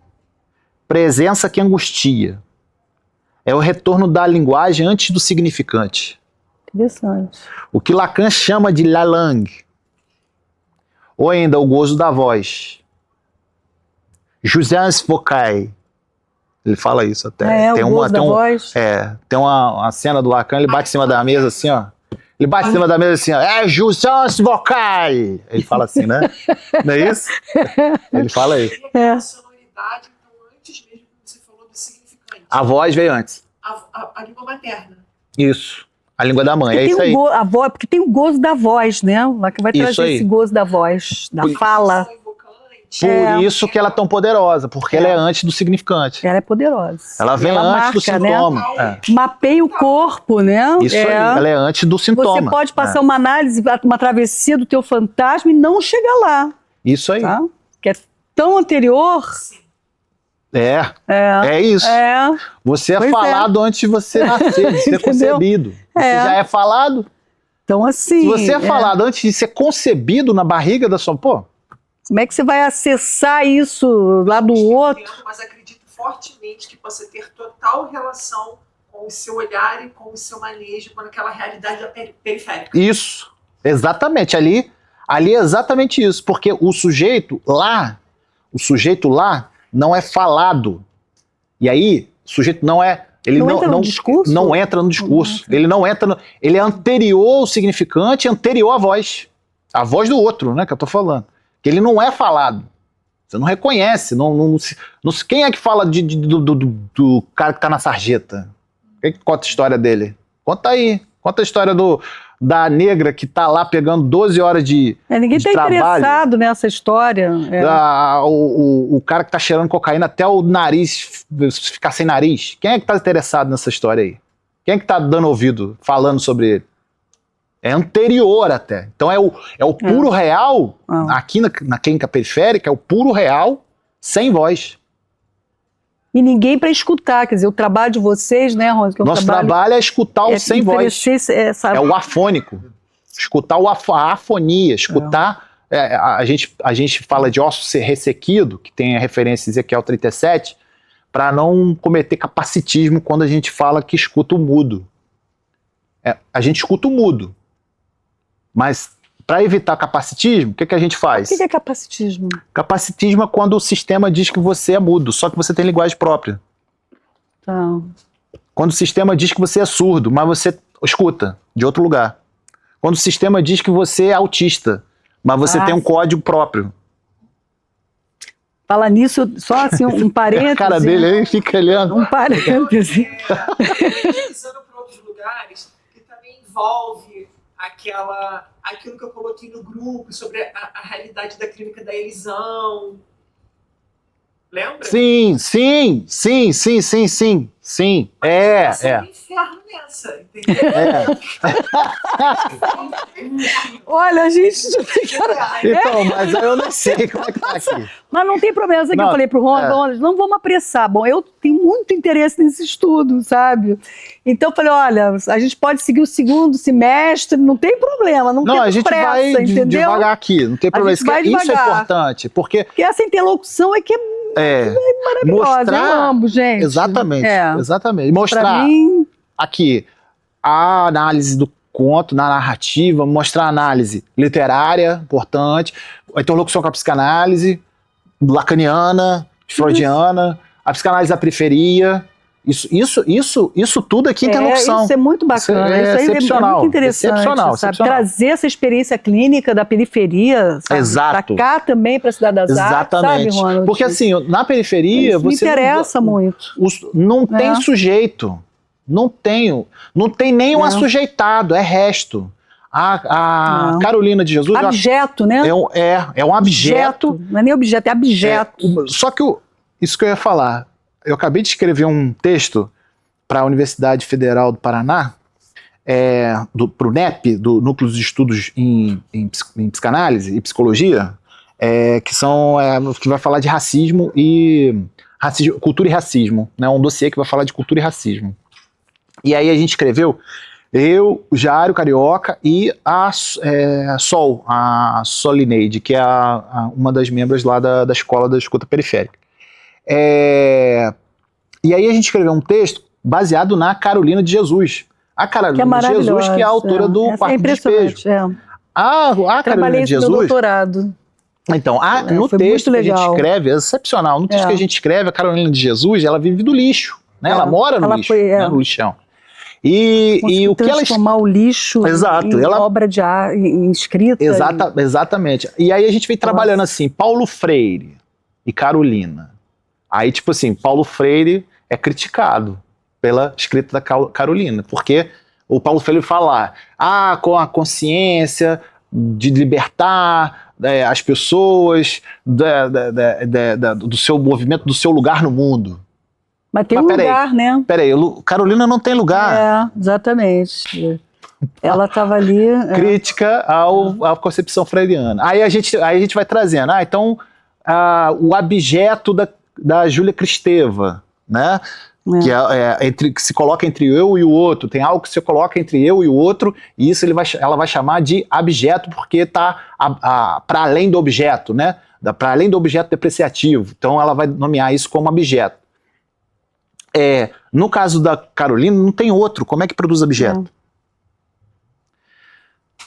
Presença que angustia. É o retorno da linguagem antes do significante. Interessante. O que Lacan chama de la langue. Ou ainda o gozo da voz. Jouissance vocale. Ele fala isso até. Tem o gozo da voz. Tem uma cena do Lacan, ele bate em cima da mesa assim, ó. Ele bate em cima da mesa assim, ó. Jouissance vocale. Ele fala assim, né? Não é isso? Ele fala isso. A sonoridade, então, antes mesmo que você falou do significante. A voz veio antes. A língua materna. Isso. A língua da mãe, isso aí. A voz, porque tem o gozo da voz, né? Lá que vai trazer esse gozo da voz, da fala. Por isso que ela é tão poderosa, porque ela é antes do significante. Ela é poderosa. Ela vem antes do sintoma. Né? Mapeia o corpo, né? Isso aí, ela é antes do sintoma. Você pode passar uma análise, uma travessia do teu fantasma e não chegar lá. Isso aí. Tá? Que é tão anterior. É isso. Você é falado antes de você nascer, de ser concebido. Você já é falado. Então, assim. Se você é falado antes de ser concebido na barriga da sua. Como é que você vai acessar isso lá do outro? Mas acredito fortemente que possa ter total relação com o seu olhar e com o seu manejo, com aquela realidade periférica. Isso. Exatamente. Ali é exatamente isso. Porque o sujeito lá não é falado. E aí, o sujeito não é... Ele não entra no discurso? Não entra no discurso. Ele não entra ele é anterior ao significante, anterior à voz. A voz do outro, né, que eu tô falando. Que ele não é falado. Você não reconhece. Quem é que fala do cara que tá na sarjeta? Quem que conta a história dele? Conta aí. Conta a história da negra que tá lá pegando 12 horas de ninguém tá trabalho. Interessado nessa história. O cara que tá cheirando cocaína até o nariz ficar sem nariz. Quem é que tá interessado nessa história aí? Quem é que tá dando ouvido, falando sobre ele? É anterior até. Então é o puro real, aqui na clínica periférica, é o puro real sem voz. E ninguém para escutar, quer dizer, o trabalho de vocês, né, Rony? Nosso trabalho é escutar o sem voz. É o afônico. Escutar a afonia, escutar... a gente fala de osso ser ressequido, que tem a referência em Ezequiel 37, para não cometer capacitismo quando a gente fala que escuta o mudo. A gente escuta o mudo. Mas, para evitar capacitismo, o que a gente faz? O que é capacitismo? Capacitismo é quando o sistema diz que você é mudo, só que você tem linguagem própria. Tá. Quando o sistema diz que você é surdo, mas você escuta de outro lugar. Quando o sistema diz que você é autista, mas você tem um código próprio. Fala nisso, só assim, um parêntese. A cara dele aí fica olhando. Um parêntese. Pesquisando para outros lugares, que também envolve aquilo que eu coloquei no grupo sobre a realidade da clínica da Elisão. Lembra? Sim. É um inferno nessa, entendeu? Olha, a gente... Então, mas eu não sei como é que tá aqui. Mas não tem problema, sabe que eu falei pro Ron, não vamos apressar. Bom, eu tenho muito interesse nesse estudo, sabe? Então eu falei, olha, a gente pode seguir o segundo semestre, não tem problema, não tem a gente pressa, vai entendeu? devagar aqui, não tem problema. gente vai Isso é devagar. importante, porque Porque essa interlocução é que é maravilhosa, eu amo, gente. Exatamente. Pra Mostrar mim, aqui a análise do conto, na narrativa, mostrar a análise literária, importante, a interlocução com a psicanálise lacaniana, freudiana, a psicanálise da periferia. Isso tudo aqui é interlocução. Isso é muito bacana, Isso isso aí excepcional, é muito interessante, excepcional, sabe? excepcional. Trazer essa experiência clínica da periferia, sabe? Exato. Pra cá também, pra Cidade das Artes, Exatamente. sabe, Ronald? Porque assim, na periferia Isso me você interessa muito. não tem sujeito. Não tem nem um Não. assujeitado, é resto. A Carolina de Jesus Abjeto, né? é um abjeto. Não é nem objeto, é abjeto. Só que isso que eu ia falar, eu acabei de escrever um texto para a Universidade Federal do Paraná, para o NEP, do Núcleo de Estudos em Psicanálise e Psicologia, que vai falar de racismo e cultura e racismo, né? Um dossiê que vai falar de cultura e racismo. E aí a gente escreveu, eu, o Jário Carioca e a Sol, a Solineide, que é uma das membros lá da Escola da Escuta Periférica. E aí a gente escreveu um texto baseado na Carolina de Jesus. A Carolina de Jesus, que é a autora do Quarto Despejo. A Carolina de Jesus... no doutorado. Então, no texto que a gente escreve, é excepcional, no texto que a gente escreve, a Carolina de Jesus, ela vive do lixo, né? Ela mora no lixo, né? No lixão. E o que ela transformar o lixo em obra de arte, em escrita. Exatamente. E aí a gente vem trabalhando assim, Paulo Freire e Carolina. Aí, tipo assim, Paulo Freire é criticado pela escrita da Carolina, porque o Paulo Freire fala, com a consciência de libertar as pessoas do seu movimento, do seu lugar no mundo. Mas tem um lugar, né? Peraí, Carolina não tem lugar. Exatamente. Ela estava ali... Crítica à concepção freiriana. Aí a gente vai trazendo, então o abjeto da Júlia Kristeva, né? Que se coloca entre eu e o outro, tem algo que se coloca entre eu e o outro, e isso ela vai chamar de abjeto, porque está para além do objeto, né? Para além do objeto depreciativo. Então ela vai nomear isso como abjeto. No caso da Carolina, não tem outro. Como é que produz objeto?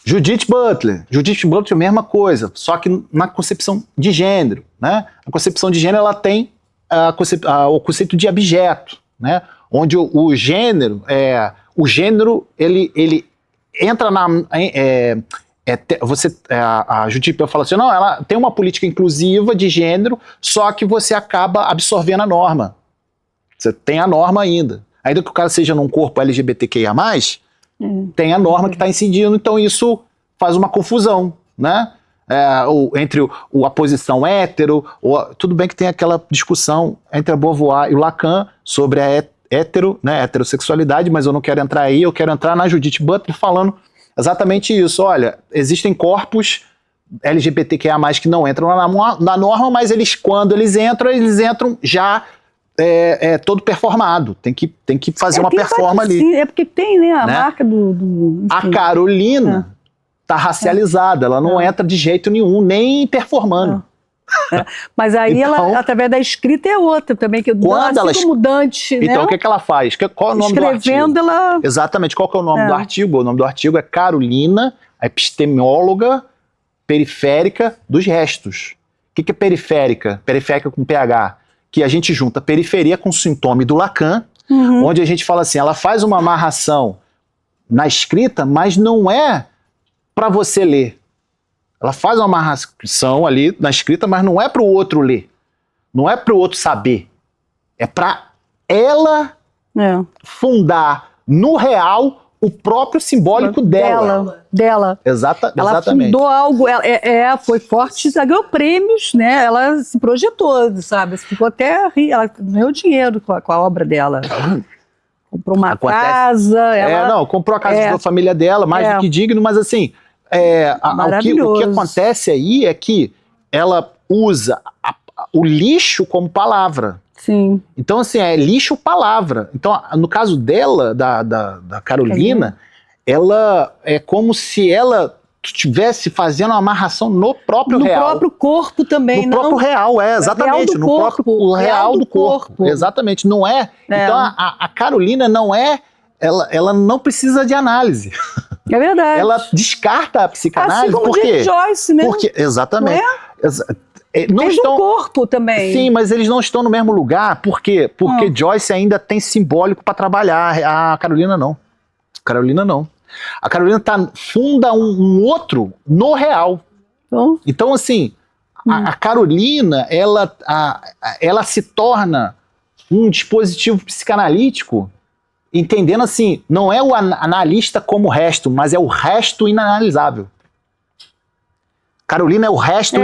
Judith Butler, a mesma coisa, só que na concepção de gênero, né? A concepção de gênero, ela tem o conceito de abjeto, né? Onde o gênero, ele entra a Judith fala assim, não, ela tem uma política inclusiva de gênero, só que você acaba absorvendo a norma. Você tem a norma ainda que o cara seja num corpo LGBTQIA+, tem a norma que está incidindo, então isso faz uma confusão, né? Entre a posição hétero, tudo bem que tem aquela discussão entre a Beauvoir e o Lacan sobre a heterossexualidade, mas eu não quero entrar aí, eu quero entrar na Judith Butler falando exatamente isso. Olha, existem corpos LGBTQIA+, que não entram na norma, mas quando eles entram já todo performado, tem que fazer uma performance ali. Sim, porque tem, né, a marca do a Carolina tá racializada, ela não entra de jeito nenhum, nem performando. Mas aí então, ela, através da escrita, é outra também, que como Dante, né? Então o que ela faz? Qual é o nome do artigo? Escrevendo, ela... Exatamente, qual que é o nome do artigo? O nome do artigo é Carolina, a epistemóloga periférica dos restos. O que é periférica? Periférica com PH. Que a gente junta periferia com sintoma do Lacan, onde a gente fala assim, ela faz uma amarração na escrita, mas não é para você ler. Ela faz uma amarração ali na escrita, mas não é para o outro ler. Não é para o outro saber. É para ela fundar no real o próprio simbólico dela. Ela Exatamente. fundou algo, foi forte, ela ganhou prêmios, né? Ela se projetou, sabe? Ficou até ela ganhou dinheiro com a obra dela. Comprou uma casa. Comprou a casa da família dela, mais do que digno, mas assim, o que acontece aí é que ela usa o lixo como palavra. Sim. Então, assim, é lixo palavra. Então, no caso dela, da Carolina, ela é como se ela estivesse fazendo uma amarração no próprio real. No próprio corpo também, no próprio real, exatamente. No próprio real do corpo. Exatamente. Não é. Então, a Carolina não é. Ela não precisa de análise. É verdade. Ela descarta a psicanálise. Assim como por quê? Joyce, né? Exatamente. Não estão no corpo também. Sim, mas eles não estão no mesmo lugar. Por quê? Porque Joyce ainda tem simbólico para trabalhar. A Carolina não. A Carolina funda um outro no real. Então, assim, a Carolina, ela se torna um dispositivo psicanalítico, entendendo assim, não é o analista como o resto, mas é o resto inanalisável. Carolina é o resto,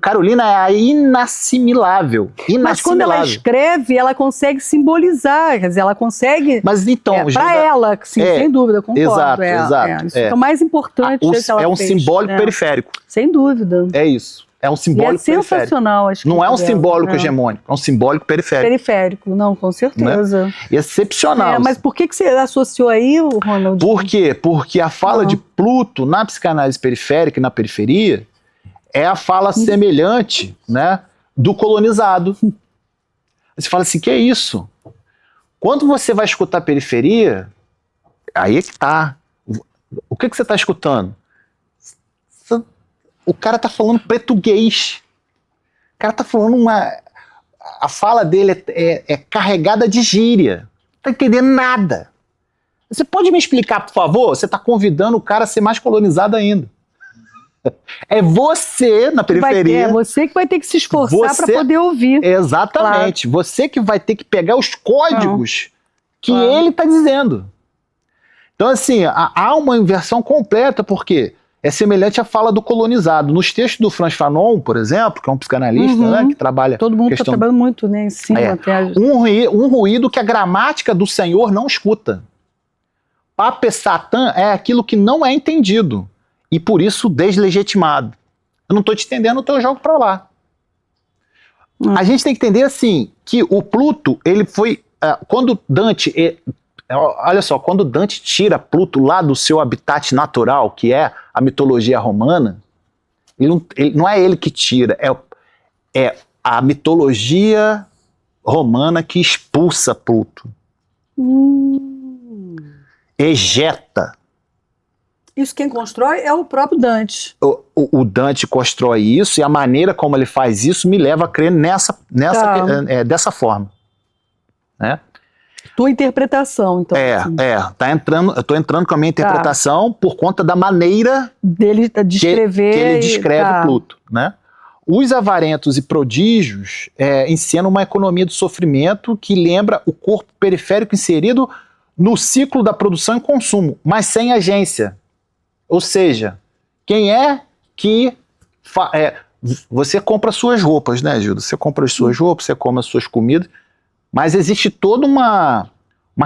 Carolina é a inassimilável. Mas quando ela escreve, ela consegue simbolizar, quer dizer, ela consegue... Mas então... para ela, sim, sem dúvida, concordo. Exato. Isso é o mais importante. É um simbólico periférico. Sem dúvida. É isso. É um simbólico periférico. Sensacional, acho que não é um simbólico hegemônico, é um simbólico periférico. Periférico, não, com certeza. Né? Excepcional. Mas por que você associou aí, Ronald? Por quê? Porque a fala de Pluto na psicanálise periférica e na periferia é a fala semelhante, né, do colonizado. Você fala assim, que é isso? Quando você vai escutar a periferia, aí é que tá. O que você está escutando? O cara tá falando português. O cara tá falando a fala dele é carregada de gíria. Não tá entendendo nada. Você pode me explicar, por favor? Você tá convidando o cara a ser mais colonizado ainda. É você, na periferia... É você que vai ter que se esforçar para poder ouvir. Exatamente. Claro. Você que vai ter que pegar os códigos que ele tá dizendo. Então, assim, há uma inversão completa, porque... é semelhante à fala do colonizado. Nos textos do Frantz Fanon, por exemplo, que é um psicanalista, né, que trabalha... Todo mundo está trabalhando muito, né, em cima. Um ruído que a gramática do Senhor não escuta. Pape Satã é aquilo que não é entendido, e por isso deslegitimado. Eu não estou te entendendo, então eu jogo para lá. A gente tem que entender, assim, que o Pluto, ele foi... quando Dante... olha só, quando Dante tira Pluto lá do seu habitat natural, que é a mitologia romana, não é ele que tira, é a mitologia romana que expulsa Pluto. Ejeta. Isso quem constrói é o próprio Dante. O Dante constrói isso, e a maneira como ele faz isso me leva a crer dessa forma. Né? Tua interpretação, então. Eu tô entrando com a minha interpretação por conta da maneira dele descrever que ele descreve Pluto, né? Os avarentos e prodígios ensinam uma economia do sofrimento que lembra o corpo periférico inserido no ciclo da produção e consumo, mas sem agência. Ou seja, quem é que... você compra suas roupas, né, Gilda? Você compra as suas roupas, você come as suas comidas, mas existe toda uma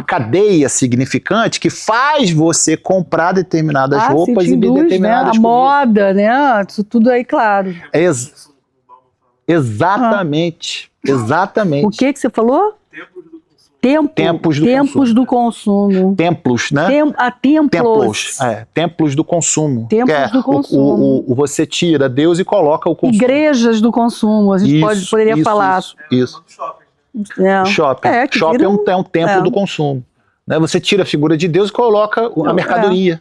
cadeia significante que faz você comprar determinadas roupas e determinadas comidas. A moda, né? Isso tudo aí, claro. Exatamente. O que você falou? Tempos do consumo. Templos, né? Templos. Templos do consumo. Templos do consumo. Você tira Deus e coloca o consumo. Igrejas do consumo, a gente poderia falar. Isso. Shopping. Shopping é um templo do consumo. Né? Você tira a figura de Deus e coloca a mercadoria.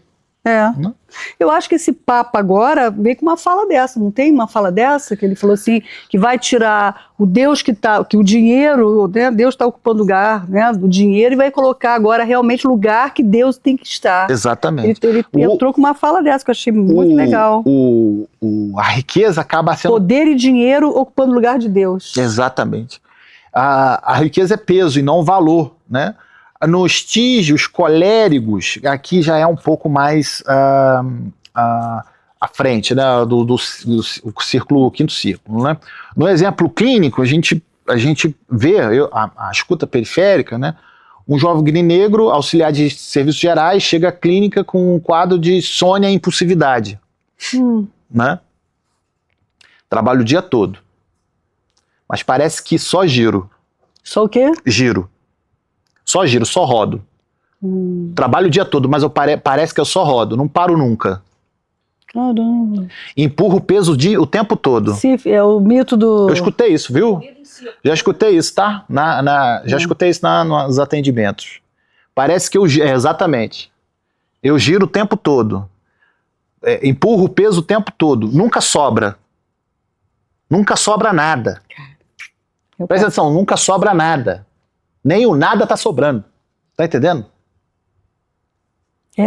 Eu acho que esse Papa agora veio com uma fala dessa, não tem uma fala dessa? Que ele falou assim, que vai tirar o Deus que o dinheiro, né? Deus está ocupando lugar, né, do dinheiro, e vai colocar agora realmente o lugar que Deus tem que estar. Exatamente. Ele entrou com uma fala dessa, que eu achei muito legal. A riqueza acaba sendo... Poder e dinheiro ocupando o lugar de Deus. Exatamente. A riqueza é peso e não valor, né? Nos tígios coléricos, aqui já é um pouco mais à frente, né, do círculo, quinto círculo, né? No exemplo clínico, a gente vê a escuta periférica, né? Um jovem negro, auxiliar de serviços gerais, chega à clínica com um quadro de insônia e impulsividade, né? Trabalho o dia todo, mas parece que só giro. Só o quê? Giro, só rodo. Trabalho o dia todo, mas parece que eu só rodo, não paro nunca. Caramba. Empurro o peso o tempo todo. Sim, é o mito do... Eu escutei isso, viu? Já escutei isso, tá? Já escutei isso nos atendimentos. Parece que exatamente. Eu giro o tempo todo. Empurro o peso o tempo todo. Nunca sobra. Nunca sobra nada. Presta atenção, nunca sobra nada. Nem o nada tá sobrando. Tá entendendo?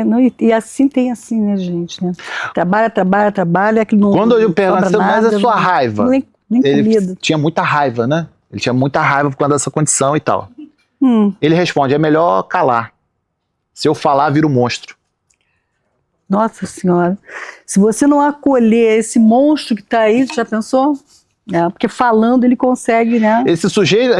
Não, e assim tem assim, né, gente? Né? Trabalha, que não. Quando eu pergunto, mas a sua raiva? Nem ele comida. tinha muita raiva, né? Ele tinha muita raiva por causa dessa condição e tal. Ele responde, é melhor calar. Se eu falar, vira um monstro. Nossa Senhora. Se você não acolher esse monstro que tá aí, já pensou? Porque falando ele consegue, né? Esse sujeito,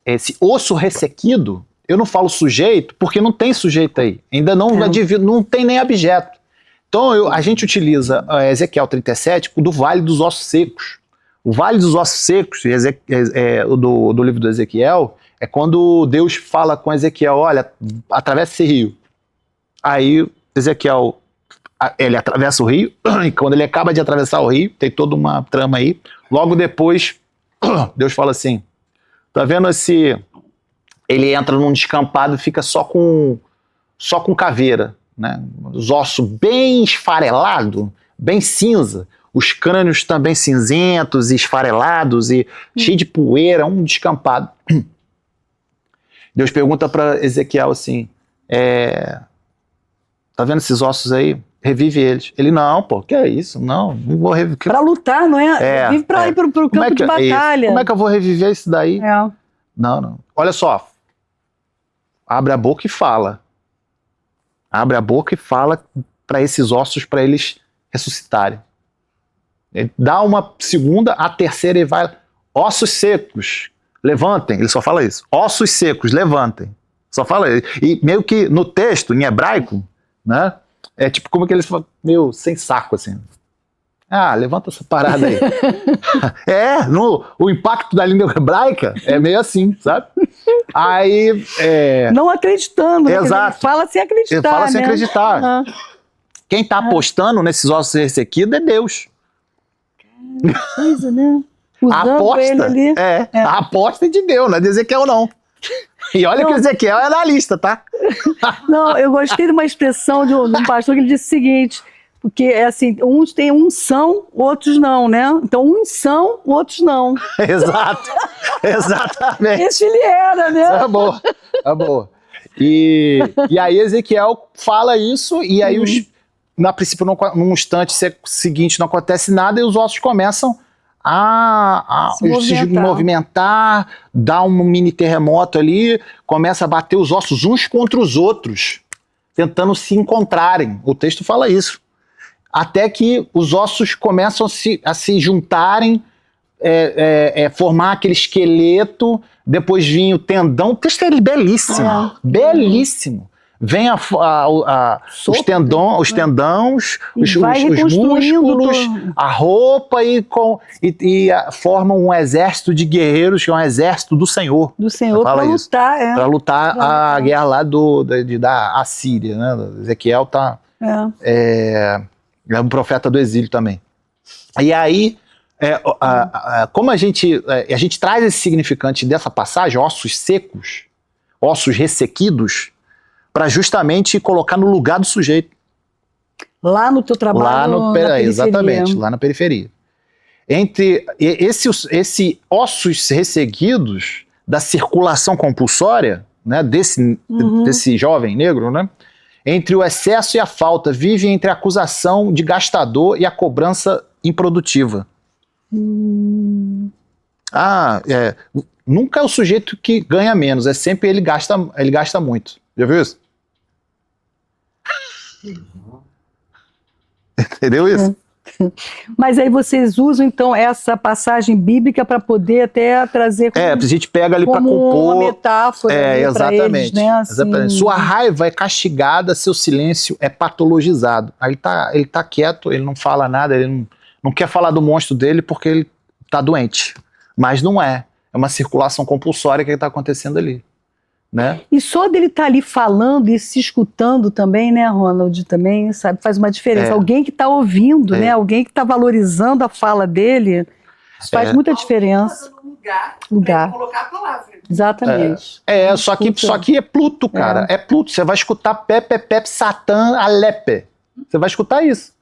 esse osso ressequido, eu não falo sujeito porque não tem sujeito aí. Ainda não tem nem objeto. Então a gente utiliza Ezequiel 37 do Vale dos Ossos Secos. O Vale dos Ossos Secos, do livro do Ezequiel, é quando Deus fala com Ezequiel, olha, atravessa esse rio. Aí Ezequiel, ele atravessa o rio, e quando ele acaba de atravessar o rio, tem toda uma trama aí, logo depois, Deus fala assim, tá vendo ele entra num descampado e fica só com caveira, né? Os ossos bem esfarelados, bem cinza, os crânios também cinzentos e esfarelados e cheio de poeira, um descampado. Deus pergunta para Ezequiel assim, tá vendo esses ossos aí? Revive eles. Ele, não, pô, que é isso? Não vou reviver. Pra lutar, não é? Vive pra ir pro campo de batalha. Como é que eu vou reviver isso daí? Não. Olha só. Abre a boca e fala. Abre a boca e fala para esses ossos, para eles ressuscitarem. Ele dá uma segunda, a terceira e vai. Ossos secos, levantem. Ele só fala isso. Ossos secos, levantem. Só fala isso. E meio que no texto, em hebraico, né? É tipo como que eles falam, meio sem saco, assim. Levanta essa parada aí. O impacto da língua hebraica é meio assim, sabe? Aí... Não acreditando. Exato. Ele fala sem acreditar, Ele fala sem acreditar. Quem tá apostando nesses ossos ressequidos é Deus. Coisa, né? A aposta a aposta é de Deus, não é de Ezequiel, não. E olha que o Ezequiel é analista, tá? Não, eu gostei de uma expressão de um pastor que ele disse o seguinte, porque é assim, uns têm unção, outros não, né? Então, uns são, outros não. Exato, exatamente. Esse ele era, né? É boa. E aí Ezequiel fala isso, e aí na princípio, num instante seguinte não acontece nada, e os ossos começam a se movimentar, dá um mini terremoto ali, começa a bater os ossos uns contra os outros, tentando se encontrarem. O texto fala isso. Até que os ossos começam a se juntarem, formar aquele esqueleto, depois vinha o tendão. O texto é belíssimo, belíssimo. Vem os tendões, os músculos, a roupa e formam um exército de guerreiros, que é um exército do Senhor. Do Senhor para lutar, Para lutar a guerra lá da Assíria, né? Ezequiel é um profeta do exílio também. E aí, como a gente traz esse significante dessa passagem, ossos secos, ossos ressequidos, para justamente colocar no lugar do sujeito. Lá no teu trabalho, na periferia. Exatamente, lá na periferia. Entre esse ossos resseguidos da circulação compulsória, né, desse jovem negro, né, entre o excesso e a falta, vive entre a acusação de gastador e a cobrança improdutiva. Nunca é o sujeito que ganha menos, é sempre ele gasta muito. Já viu isso? Entendeu isso? Mas aí vocês usam, então, essa passagem bíblica para poder até trazer A gente pega ali para como compor. uma metáfora para eles, né? Assim, Exatamente. Sua raiva é castigada, seu silêncio é patologizado. Aí ele tá quieto, ele não fala nada, ele não quer falar do monstro dele porque ele tá doente. Mas não é. É uma circulação compulsória que está acontecendo ali. Né? E só dele estar ali falando e se escutando também, né, Ronald, também, sabe, faz uma diferença. Alguém que está ouvindo, né, alguém que está valorizando a fala dele, isso faz muita diferença. Lugar. Colocar a palavra. Exatamente. Só que é Pluto, cara. É Pluto. Você vai escutar Pepe, Satã, Alepe. Você vai escutar isso.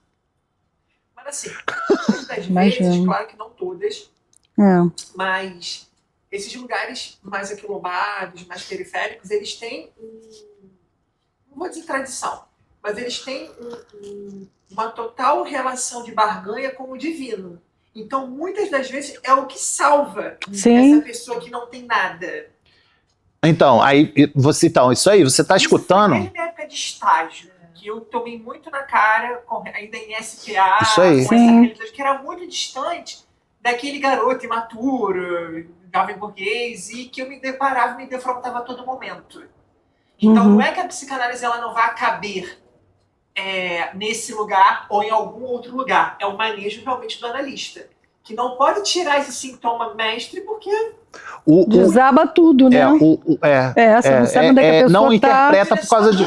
Mas assim, das vezes, claro que não todas, mas esses lugares mais aquilombados, mais periféricos, eles têm não vou dizer tradição, mas eles têm uma total relação de barganha com o divino. Então, muitas das vezes, é o que salva essa pessoa que não tem nada. Então, isso aí, você está escutando... Isso foi na época de estágio, que eu tomei muito na cara, ainda em SPA, isso aí. com essa realidade, que era muito distante daquele garoto imaturo, jovem burguês, e que eu me deparava, me defrontava a todo momento. Então, não é que a psicanálise ela não vai caber nesse lugar ou em algum outro lugar. É o manejo realmente do analista, que não pode tirar esse sintoma mestre porque... Desaba tudo, né? Você não sabe onde é que a pessoa não interpreta por causa de...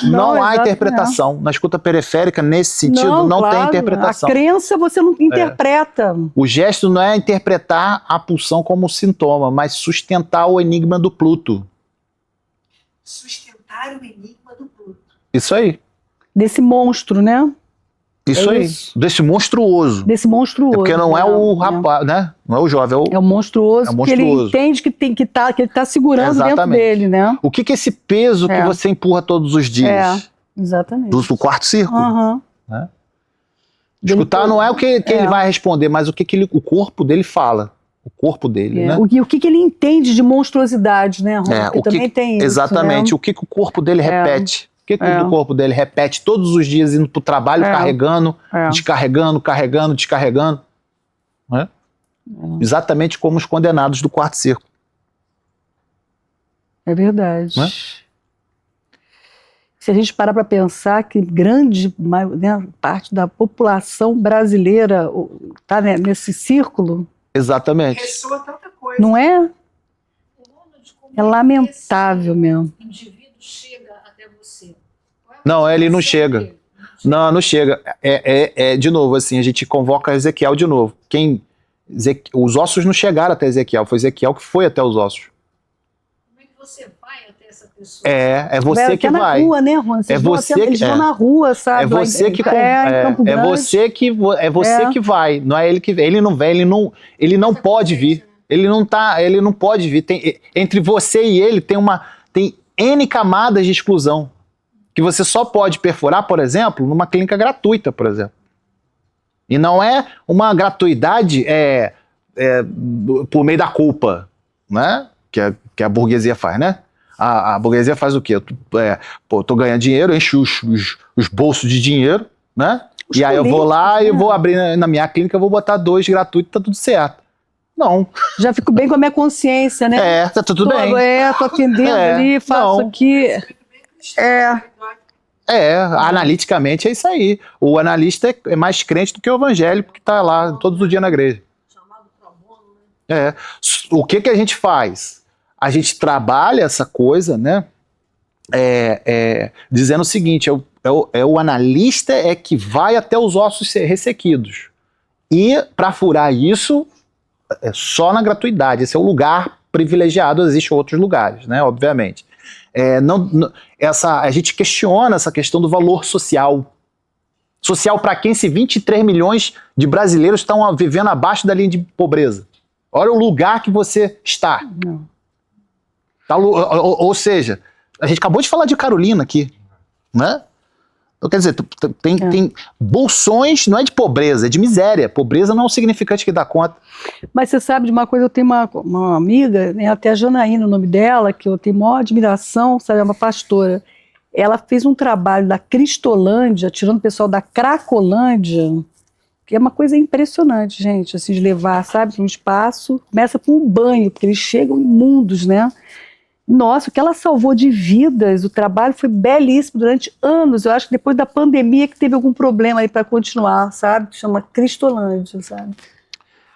Não há interpretação. Na escuta periférica, nesse sentido, não tem interpretação. A crença você não interpreta. O gesto não é interpretar a pulsão como sintoma, mas sustentar o enigma do Pluto. Sustentar o enigma do Pluto. Isso aí. Desse monstro, né? Isso aí. Desse monstruoso. Desse monstruoso. Porque não é o rapaz, né? Não é o jovem, é o monstruoso. Que ele entende que ele tá segurando dentro dele, né? O que é esse peso que você empurra todos os dias? Exatamente. Do quarto círculo. Né? Escutar não é o que ele vai responder, mas o que o corpo dele fala. O corpo dele, né? O que ele entende de monstruosidade, né, Ron? Porque também tem isso, exatamente. Né? O que o corpo dele repete. O que o corpo dele repete todos os dias indo pro trabalho, carregando, descarregando. Né? Exatamente como os condenados do quarto círculo. É verdade. Né? Se a gente parar para pensar que grande parte da população brasileira está nesse círculo... Exatamente. Ressoa tanta coisa. Não é? É lamentável mesmo. O indivíduo chega até você. Não, ele não chega. Não chega. De novo, assim, a gente convoca Ezequiel de novo. Os ossos não chegaram até Ezequiel, foi Ezequiel que foi até os ossos. Como é que você vai até essa pessoa? É você que vai. É na rua, né, Juan? Eles vão na rua, sabe? É você que vai, não é ele que vem. Ele não pode vir. Ele não pode vir. Entre você e ele tem N camadas de exclusão que você só pode perfurar, por exemplo, numa clínica gratuita, por exemplo. E não é uma gratuidade por meio da culpa, né? Que a burguesia faz, né? A burguesia faz o quê? Eu tô ganhando dinheiro, encho os bolsos de dinheiro, né? E aí eu vou lá e vou abrir na minha clínica, eu vou botar 2 gratuitos, tá tudo certo. Não. Já fico bem com a minha consciência, né? Tá tudo bem. Tô atendendo ali, faço aqui. Analiticamente é isso aí. O analista é mais crente do que o evangélico que tá lá todos os dias na igreja. O que a gente faz? A gente trabalha essa coisa, né? Dizendo o seguinte, o analista que vai até os ossos ressequidos. E para furar isso, é só na gratuidade. Esse é o lugar privilegiado, existem outros lugares, né? Obviamente. A gente questiona essa questão do valor social. Social para quem se 23 milhões de brasileiros estão vivendo abaixo da linha de pobreza. Olha o lugar que você está. Ou seja, a gente acabou de falar de Carolina aqui, né? Então, quer dizer, tem bolsões, não é de pobreza, é de miséria. Pobreza não é um significante que dá conta. Mas você sabe de uma coisa, eu tenho uma amiga, né, até a Janaína, o nome dela, que eu tenho maior admiração, sabe, é uma pastora. Ela fez um trabalho da Cristolândia, tirando o pessoal da Cracolândia, que é uma coisa impressionante, gente, assim, de levar, sabe, para um espaço, começa com um banho, porque eles chegam imundos, né? Nossa, o que ela salvou de vidas, o trabalho foi belíssimo durante anos. Eu acho que depois da pandemia que teve algum problema aí para continuar, sabe? Que chama Cristolândia, sabe?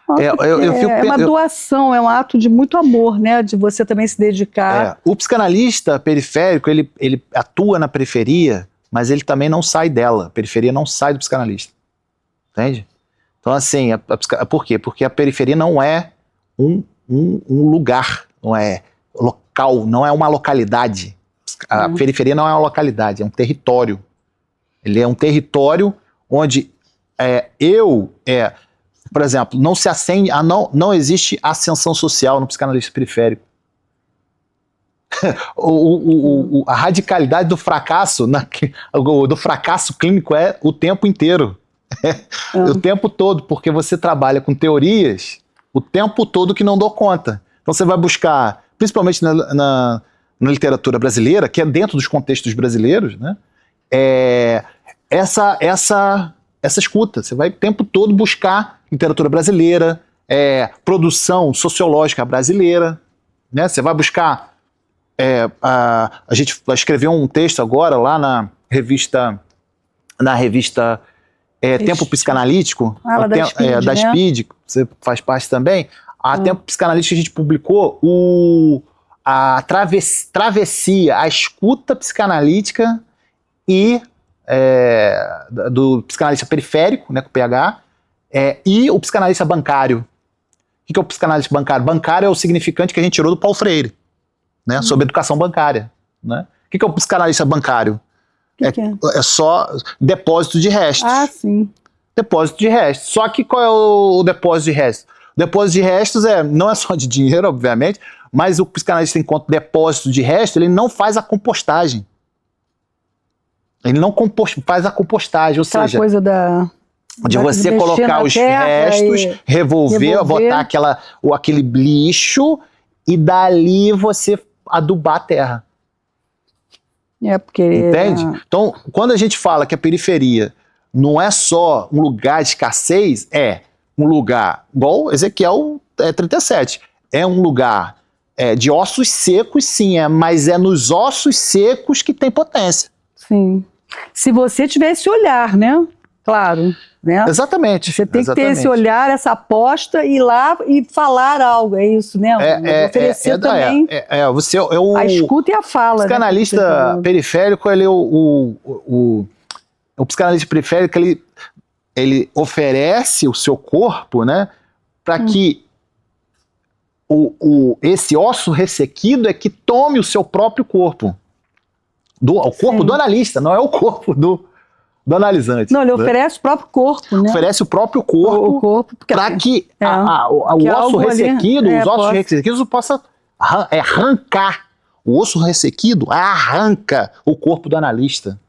Nossa, é uma doação, é um ato de muito amor, né? De você também se dedicar. O psicanalista periférico, ele atua na periferia, mas ele também não sai dela. A periferia não sai do psicanalista. Entende? Então, assim, por quê? Porque a periferia não é um lugar, não é local, não é uma localidade. A periferia não é uma localidade, é um território. Ele é um território onde por exemplo, não existe ascensão social no psicanalista periférico. A radicalidade do fracasso, do fracasso clínico é o tempo inteiro. O tempo todo, porque você trabalha com teorias o tempo todo que não dou conta. Então você vai buscar, principalmente na literatura brasileira, que é dentro dos contextos brasileiros, né? Essa escuta. Você vai o tempo todo buscar literatura brasileira, produção sociológica brasileira, né? Você vai buscar... a gente vai escrever um texto agora lá na revista Tempo Psicanalítico, da SPID, você faz parte também. A Tempo Psicanalítico a gente publicou a travessia, a escuta psicanalítica e do psicanalista periférico, né, com PH, e o psicanalista bancário. O que é o psicanalista bancário? Bancário é o significante que a gente tirou do Paulo Freire, né, sobre educação bancária. Né? O que é o psicanalista bancário? É só depósito de restos. Ah, sim. Depósito de restos. Só que qual é o depósito de restos? O depósito de restos não é só de dinheiro, obviamente, mas o psicanalista, enquanto depósito de restos, ele não faz a compostagem. Ele não faz a compostagem, ou aquela seja... coisa de você colocar os restos, revolver, botar aquele lixo e dali você adubar a terra. Entende? Então, quando a gente fala que a periferia não é só um lugar de escassez, é um lugar, igual Ezequiel 37, é um lugar de ossos secos, sim, mas é nos ossos secos que tem potência. Sim. Se você tiver esse olhar, né? Claro. Né? Exatamente. Você tem que ter esse olhar, essa aposta, ir lá e falar algo, é isso, né? Oferecer também a escuta e a fala. O psicanalista periférico, ele o psicanalista periférico, ele oferece o seu corpo, né, para que esse osso ressequido é que tome o seu próprio corpo. O corpo do analista, não é o corpo do analisante. Não, ele oferece o próprio corpo, né? Oferece o próprio corpo para que o osso ressequido, os ossos ressequidos possa arrancar. O osso ressequido arranca o corpo do analista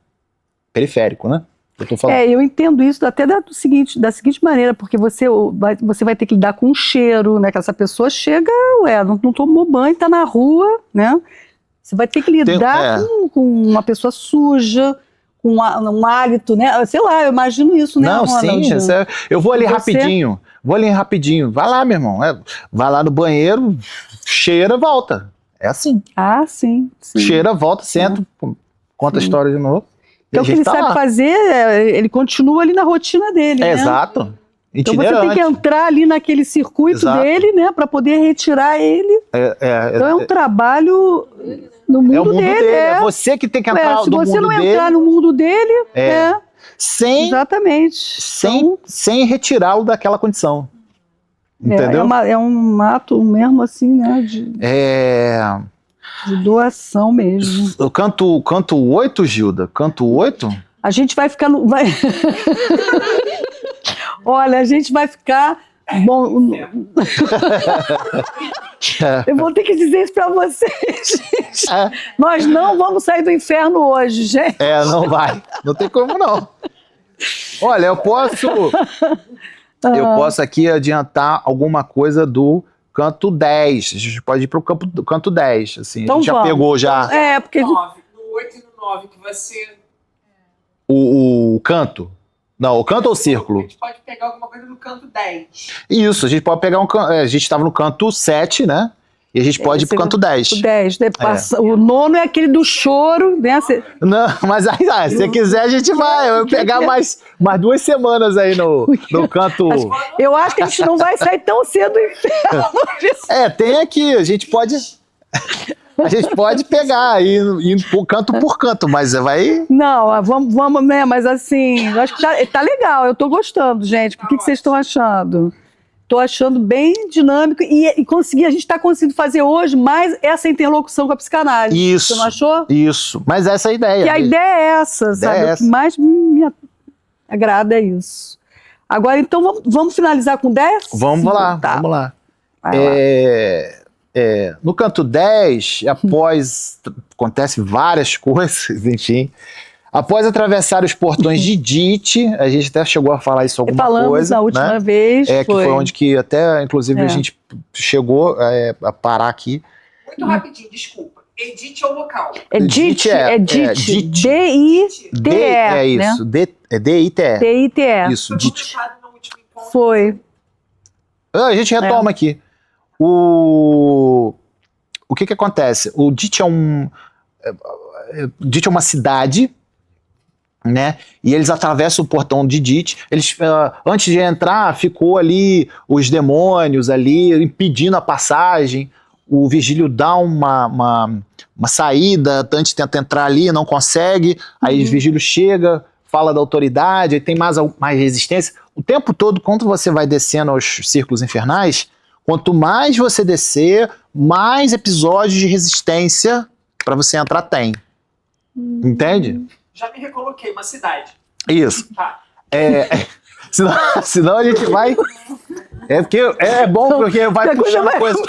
periférico, né? Eu tô falando. Eu entendo isso até da seguinte maneira, porque você vai ter que lidar com um cheiro, né? Que essa pessoa chega, não tomou banho, tá na rua, né? Você vai ter que lidar com uma pessoa suja, com um hálito, né? Sei lá, eu imagino isso, né? Não, sim, eu vou ali rapidinho. Vai lá, meu irmão. Vai lá no banheiro, cheira, volta. É assim. Ah, sim. Cheira, volta, senta, conta a história de novo. Então o que ele sabe fazer, ele continua ali na rotina dele, né? Exato. Então você tem que entrar ali naquele circuito dele, né? Para poder retirar ele. Então é um trabalho no mundo dele. É você que tem que entrar no mundo dele. Se você não entrar no mundo dele, exatamente. Sem retirá-lo daquela condição. Entendeu? É um ato mesmo assim, né? De doação mesmo. Eu canto 8, Gilda? Canto 8? A gente vai ficar Olha, a gente vai ficar Bom, eu vou ter que dizer isso para vocês, gente. Nós não vamos sair do inferno hoje, gente. Não vai. Não tem como, não. Olha, eu posso aqui adiantar alguma coisa do canto 10. A gente pode ir para o canto 10. Assim. Então a gente já pegou já porque... No 8 e no 9, que vai ser... o canto. Não, o canto ou o círculo? A gente pode pegar alguma coisa no canto 10. Isso, a gente pode pegar a gente estava no canto 7, né? E a gente pode ir pro canto 10. O 10. O nono é aquele do choro, né? Não, mas aí, se você quiser, a gente vai. Eu vou pegar mais 2 semanas aí no canto. Eu acho que a gente não vai sair tão cedo do inferno. Tem aqui, a gente pode pegar e ir canto por canto, mas vai... Não, vamos, né? Mas assim, eu acho que tá legal, eu tô gostando, gente. O que vocês estão achando? Tô achando bem dinâmico e a gente tá conseguindo fazer hoje mais essa interlocução com a psicanálise. Isso. Você não achou? Isso, mas essa é a ideia. E a ideia é essa, sabe? O que mais me agrada é isso. Agora, então, vamos finalizar com 10? Vamos lá, tá. Vamos lá. Vai lá. No canto 10, acontece várias coisas, enfim. Após atravessar os portões de Dite, a gente até chegou a falar isso alguma coisa. Falamos na última vez. Que foi onde que até, inclusive, a gente chegou a parar aqui. Muito rapidinho, desculpa. Edite é o local. Dite. D-I-T-E. É isso, né? D-I-T-E. D-I-T-E. Isso, Foi Dite. comentado no último encontro. Foi. A gente retoma aqui. O que acontece? O Dite Dite é uma cidade, né? E eles atravessam o portão de Dite. Eles, antes de entrar, ficou ali os demônios ali impedindo a passagem. O Vigílio dá uma saída, Dante tenta entrar ali, não consegue. Aí o Vigílio chega, fala da autoridade, aí tem mais resistência. O tempo todo, quando você vai descendo aos círculos infernais, quanto mais você descer, mais episódios de resistência para você entrar tem. Entende? Já me recoloquei, uma cidade. Isso. Tá. Senão a gente vai... Porque é bom, porque vai puxando coisa.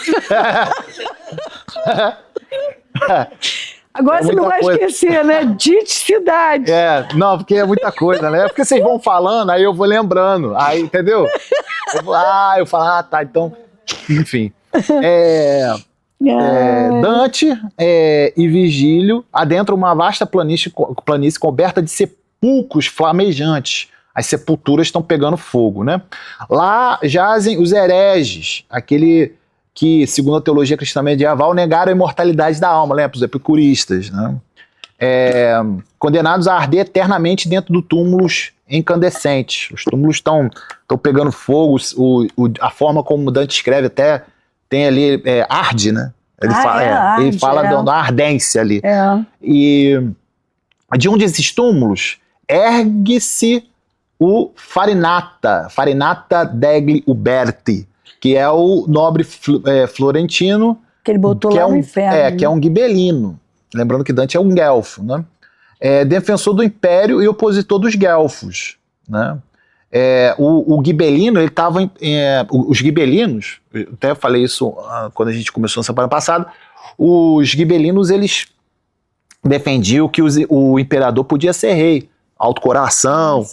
Agora você não vai esquecer, né? Dite cidade. Não, porque é muita coisa, né? É porque vocês vão falando, aí eu vou lembrando. Aí, entendeu? Eu falo, tá, então... Enfim. Dante e Vigílio adentram uma vasta planície coberta de sepulcros flamejantes. As sepulturas estão pegando fogo, né? Lá jazem os hereges, aquele que, segundo a teologia cristã medieval, negaram a imortalidade da alma, lembra? Os epicuristas, né? Condenados a arder eternamente dentro de túmulos incandescentes. Os túmulos estão pegando fogo, a forma como Dante escreve até tem ali, arde, né? Ele fala da ardência ali. E de um desses túmulos ergue-se o Farinata degli Uberti, que é o nobre florentino, que ele botou lá no inferno. Que é um gibelino. Lembrando que Dante é um guelfo, né? Defensor do império e opositor dos guelfos, né? O gibelino, ele estava... os gibelinos, eu até falei isso quando a gente começou na semana passada, os gibelinos, eles defendiam que o imperador podia ser rei, alto coração,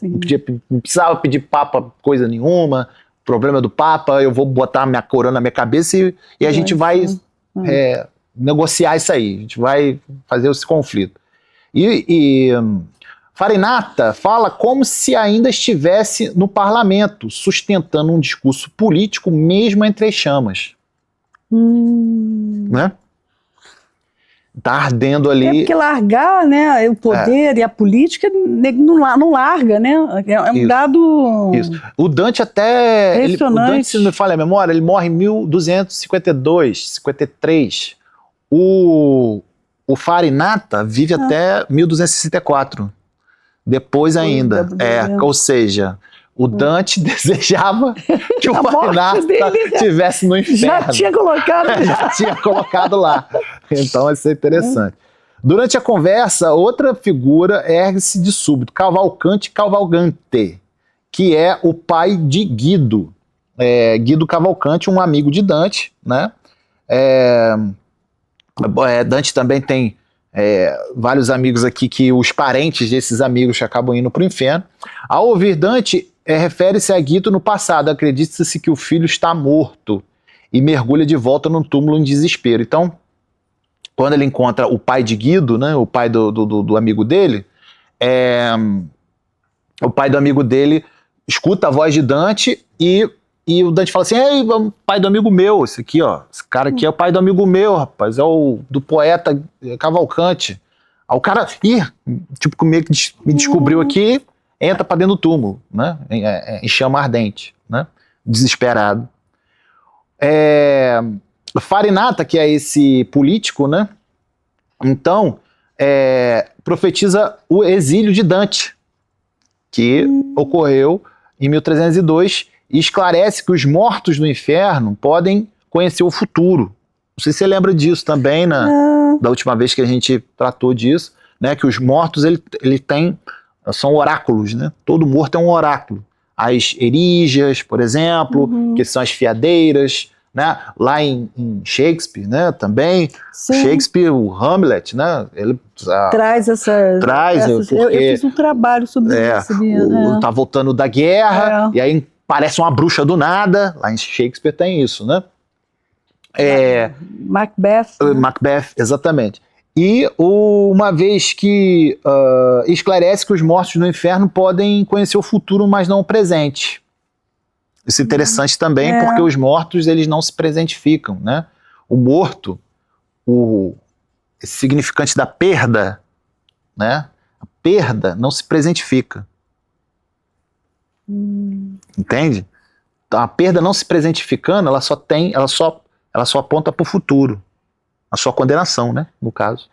não precisava pedir papa coisa nenhuma, o problema do papa, eu vou botar minha coroa na minha cabeça e a gente vai negociar isso aí, a gente vai fazer esse conflito. E Farinata fala como se ainda estivesse no parlamento, sustentando um discurso político mesmo entre as chamas. Né? Tá ardendo ali. Porque largar, né, o poder e a política não larga, né? É um dado... Isso. O Dante até... o Dante, se não me falha a memória, ele morre em 1252, 53. O Farinata vive até 1264. Depois ainda. Ou seja, o Dante desejava que o Farinata estivesse no inferno. Já tinha colocado. Já tinha colocado lá. Então, isso é interessante. Durante a conversa, outra figura ergue-se de súbito, Cavalcante, que é o pai de Guido, Guido Cavalcanti, um amigo de Dante, né? Dante também tem vários amigos aqui que os parentes desses amigos acabam indo para o inferno. Ao ouvir Dante, refere-se a Guido no passado, acredita-se que o filho está morto e mergulha de volta no túmulo em desespero. Então, quando ele encontra o pai de Guido, né, o pai do amigo dele, o pai do amigo dele escuta a voz de Dante e o Dante fala assim: ei, pai do amigo meu, esse aqui, ó, esse cara aqui é o pai do amigo meu, rapaz, é o do poeta Cavalcanti. Aí o cara, tipo, meio que me descobriu aqui, entra pra dentro do túmulo, né, em chama ardente, né, desesperado. Farinata, que é esse político, né, então, profetiza o exílio de Dante, que ocorreu em 1302, e esclarece que os mortos no inferno podem conhecer o futuro. Não sei se você lembra disso também, da última vez que a gente tratou disso, né, que os mortos são oráculos, né? Todo morto é um oráculo. As erígias, por exemplo, que são as fiadeiras, né? Lá em Shakespeare, né, também. Sim. Shakespeare, o Hamlet, né, ele traz porque eu fiz um trabalho sobre isso. Tá voltando da guerra, e aí parece uma bruxa do nada. Lá em Shakespeare tem isso, né? Macbeth. Macbeth, exatamente. E uma vez que esclarece que os mortos no inferno podem conhecer o futuro, mas não o presente. Isso é interessante também, porque os mortos, eles não se presentificam, né? O morto, esse significante da perda, né? A perda não se presentifica. Entende? Então, a perda não se presentificando, ela só aponta para o futuro. A sua condenação, né? No caso.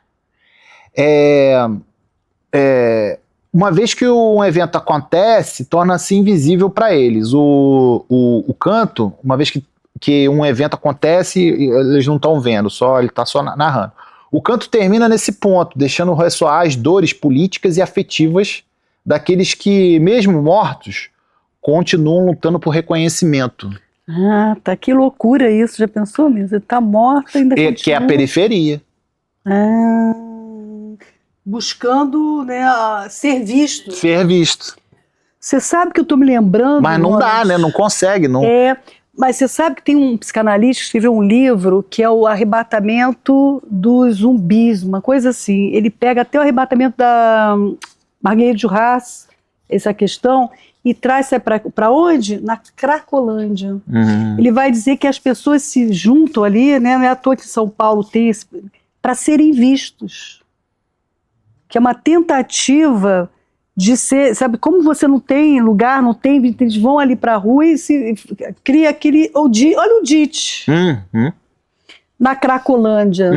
Uma vez que um evento acontece, torna-se invisível para eles. O canto, uma vez que um evento acontece, eles não estão vendo, ele está só narrando. O canto termina nesse ponto, deixando ressoar as dores políticas e afetivas daqueles que, mesmo mortos, continuam lutando por reconhecimento. Ah, tá, que loucura isso, já pensou mesmo? Você tá morta ainda continua. Que é a periferia. Buscando, né, ser visto. Ser visto. Você sabe que eu tô me lembrando... Mas não dá, né? Não consegue. Não... Mas você sabe que tem um psicanalista que escreveu um livro que é o arrebatamento dos zumbis, uma coisa assim. Ele pega até o arrebatamento da Marguerite Duras, essa questão, e traz para onde? Na Cracolândia. Ele vai dizer que as pessoas se juntam ali, né? Não é à toa que São Paulo tem isso, para serem vistos. Que é uma tentativa de ser, sabe, como você não tem lugar, eles vão ali para a rua e cria aquele, olha o Dite, na Cracolândia,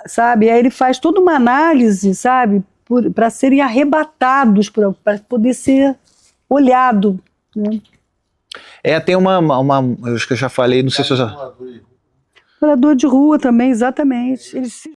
sabe, aí ele faz toda uma análise, sabe, para serem arrebatados, para poder ser olhado, né? Tem eu acho que eu já falei, não sei se eu já... Morador de rua também, exatamente, eles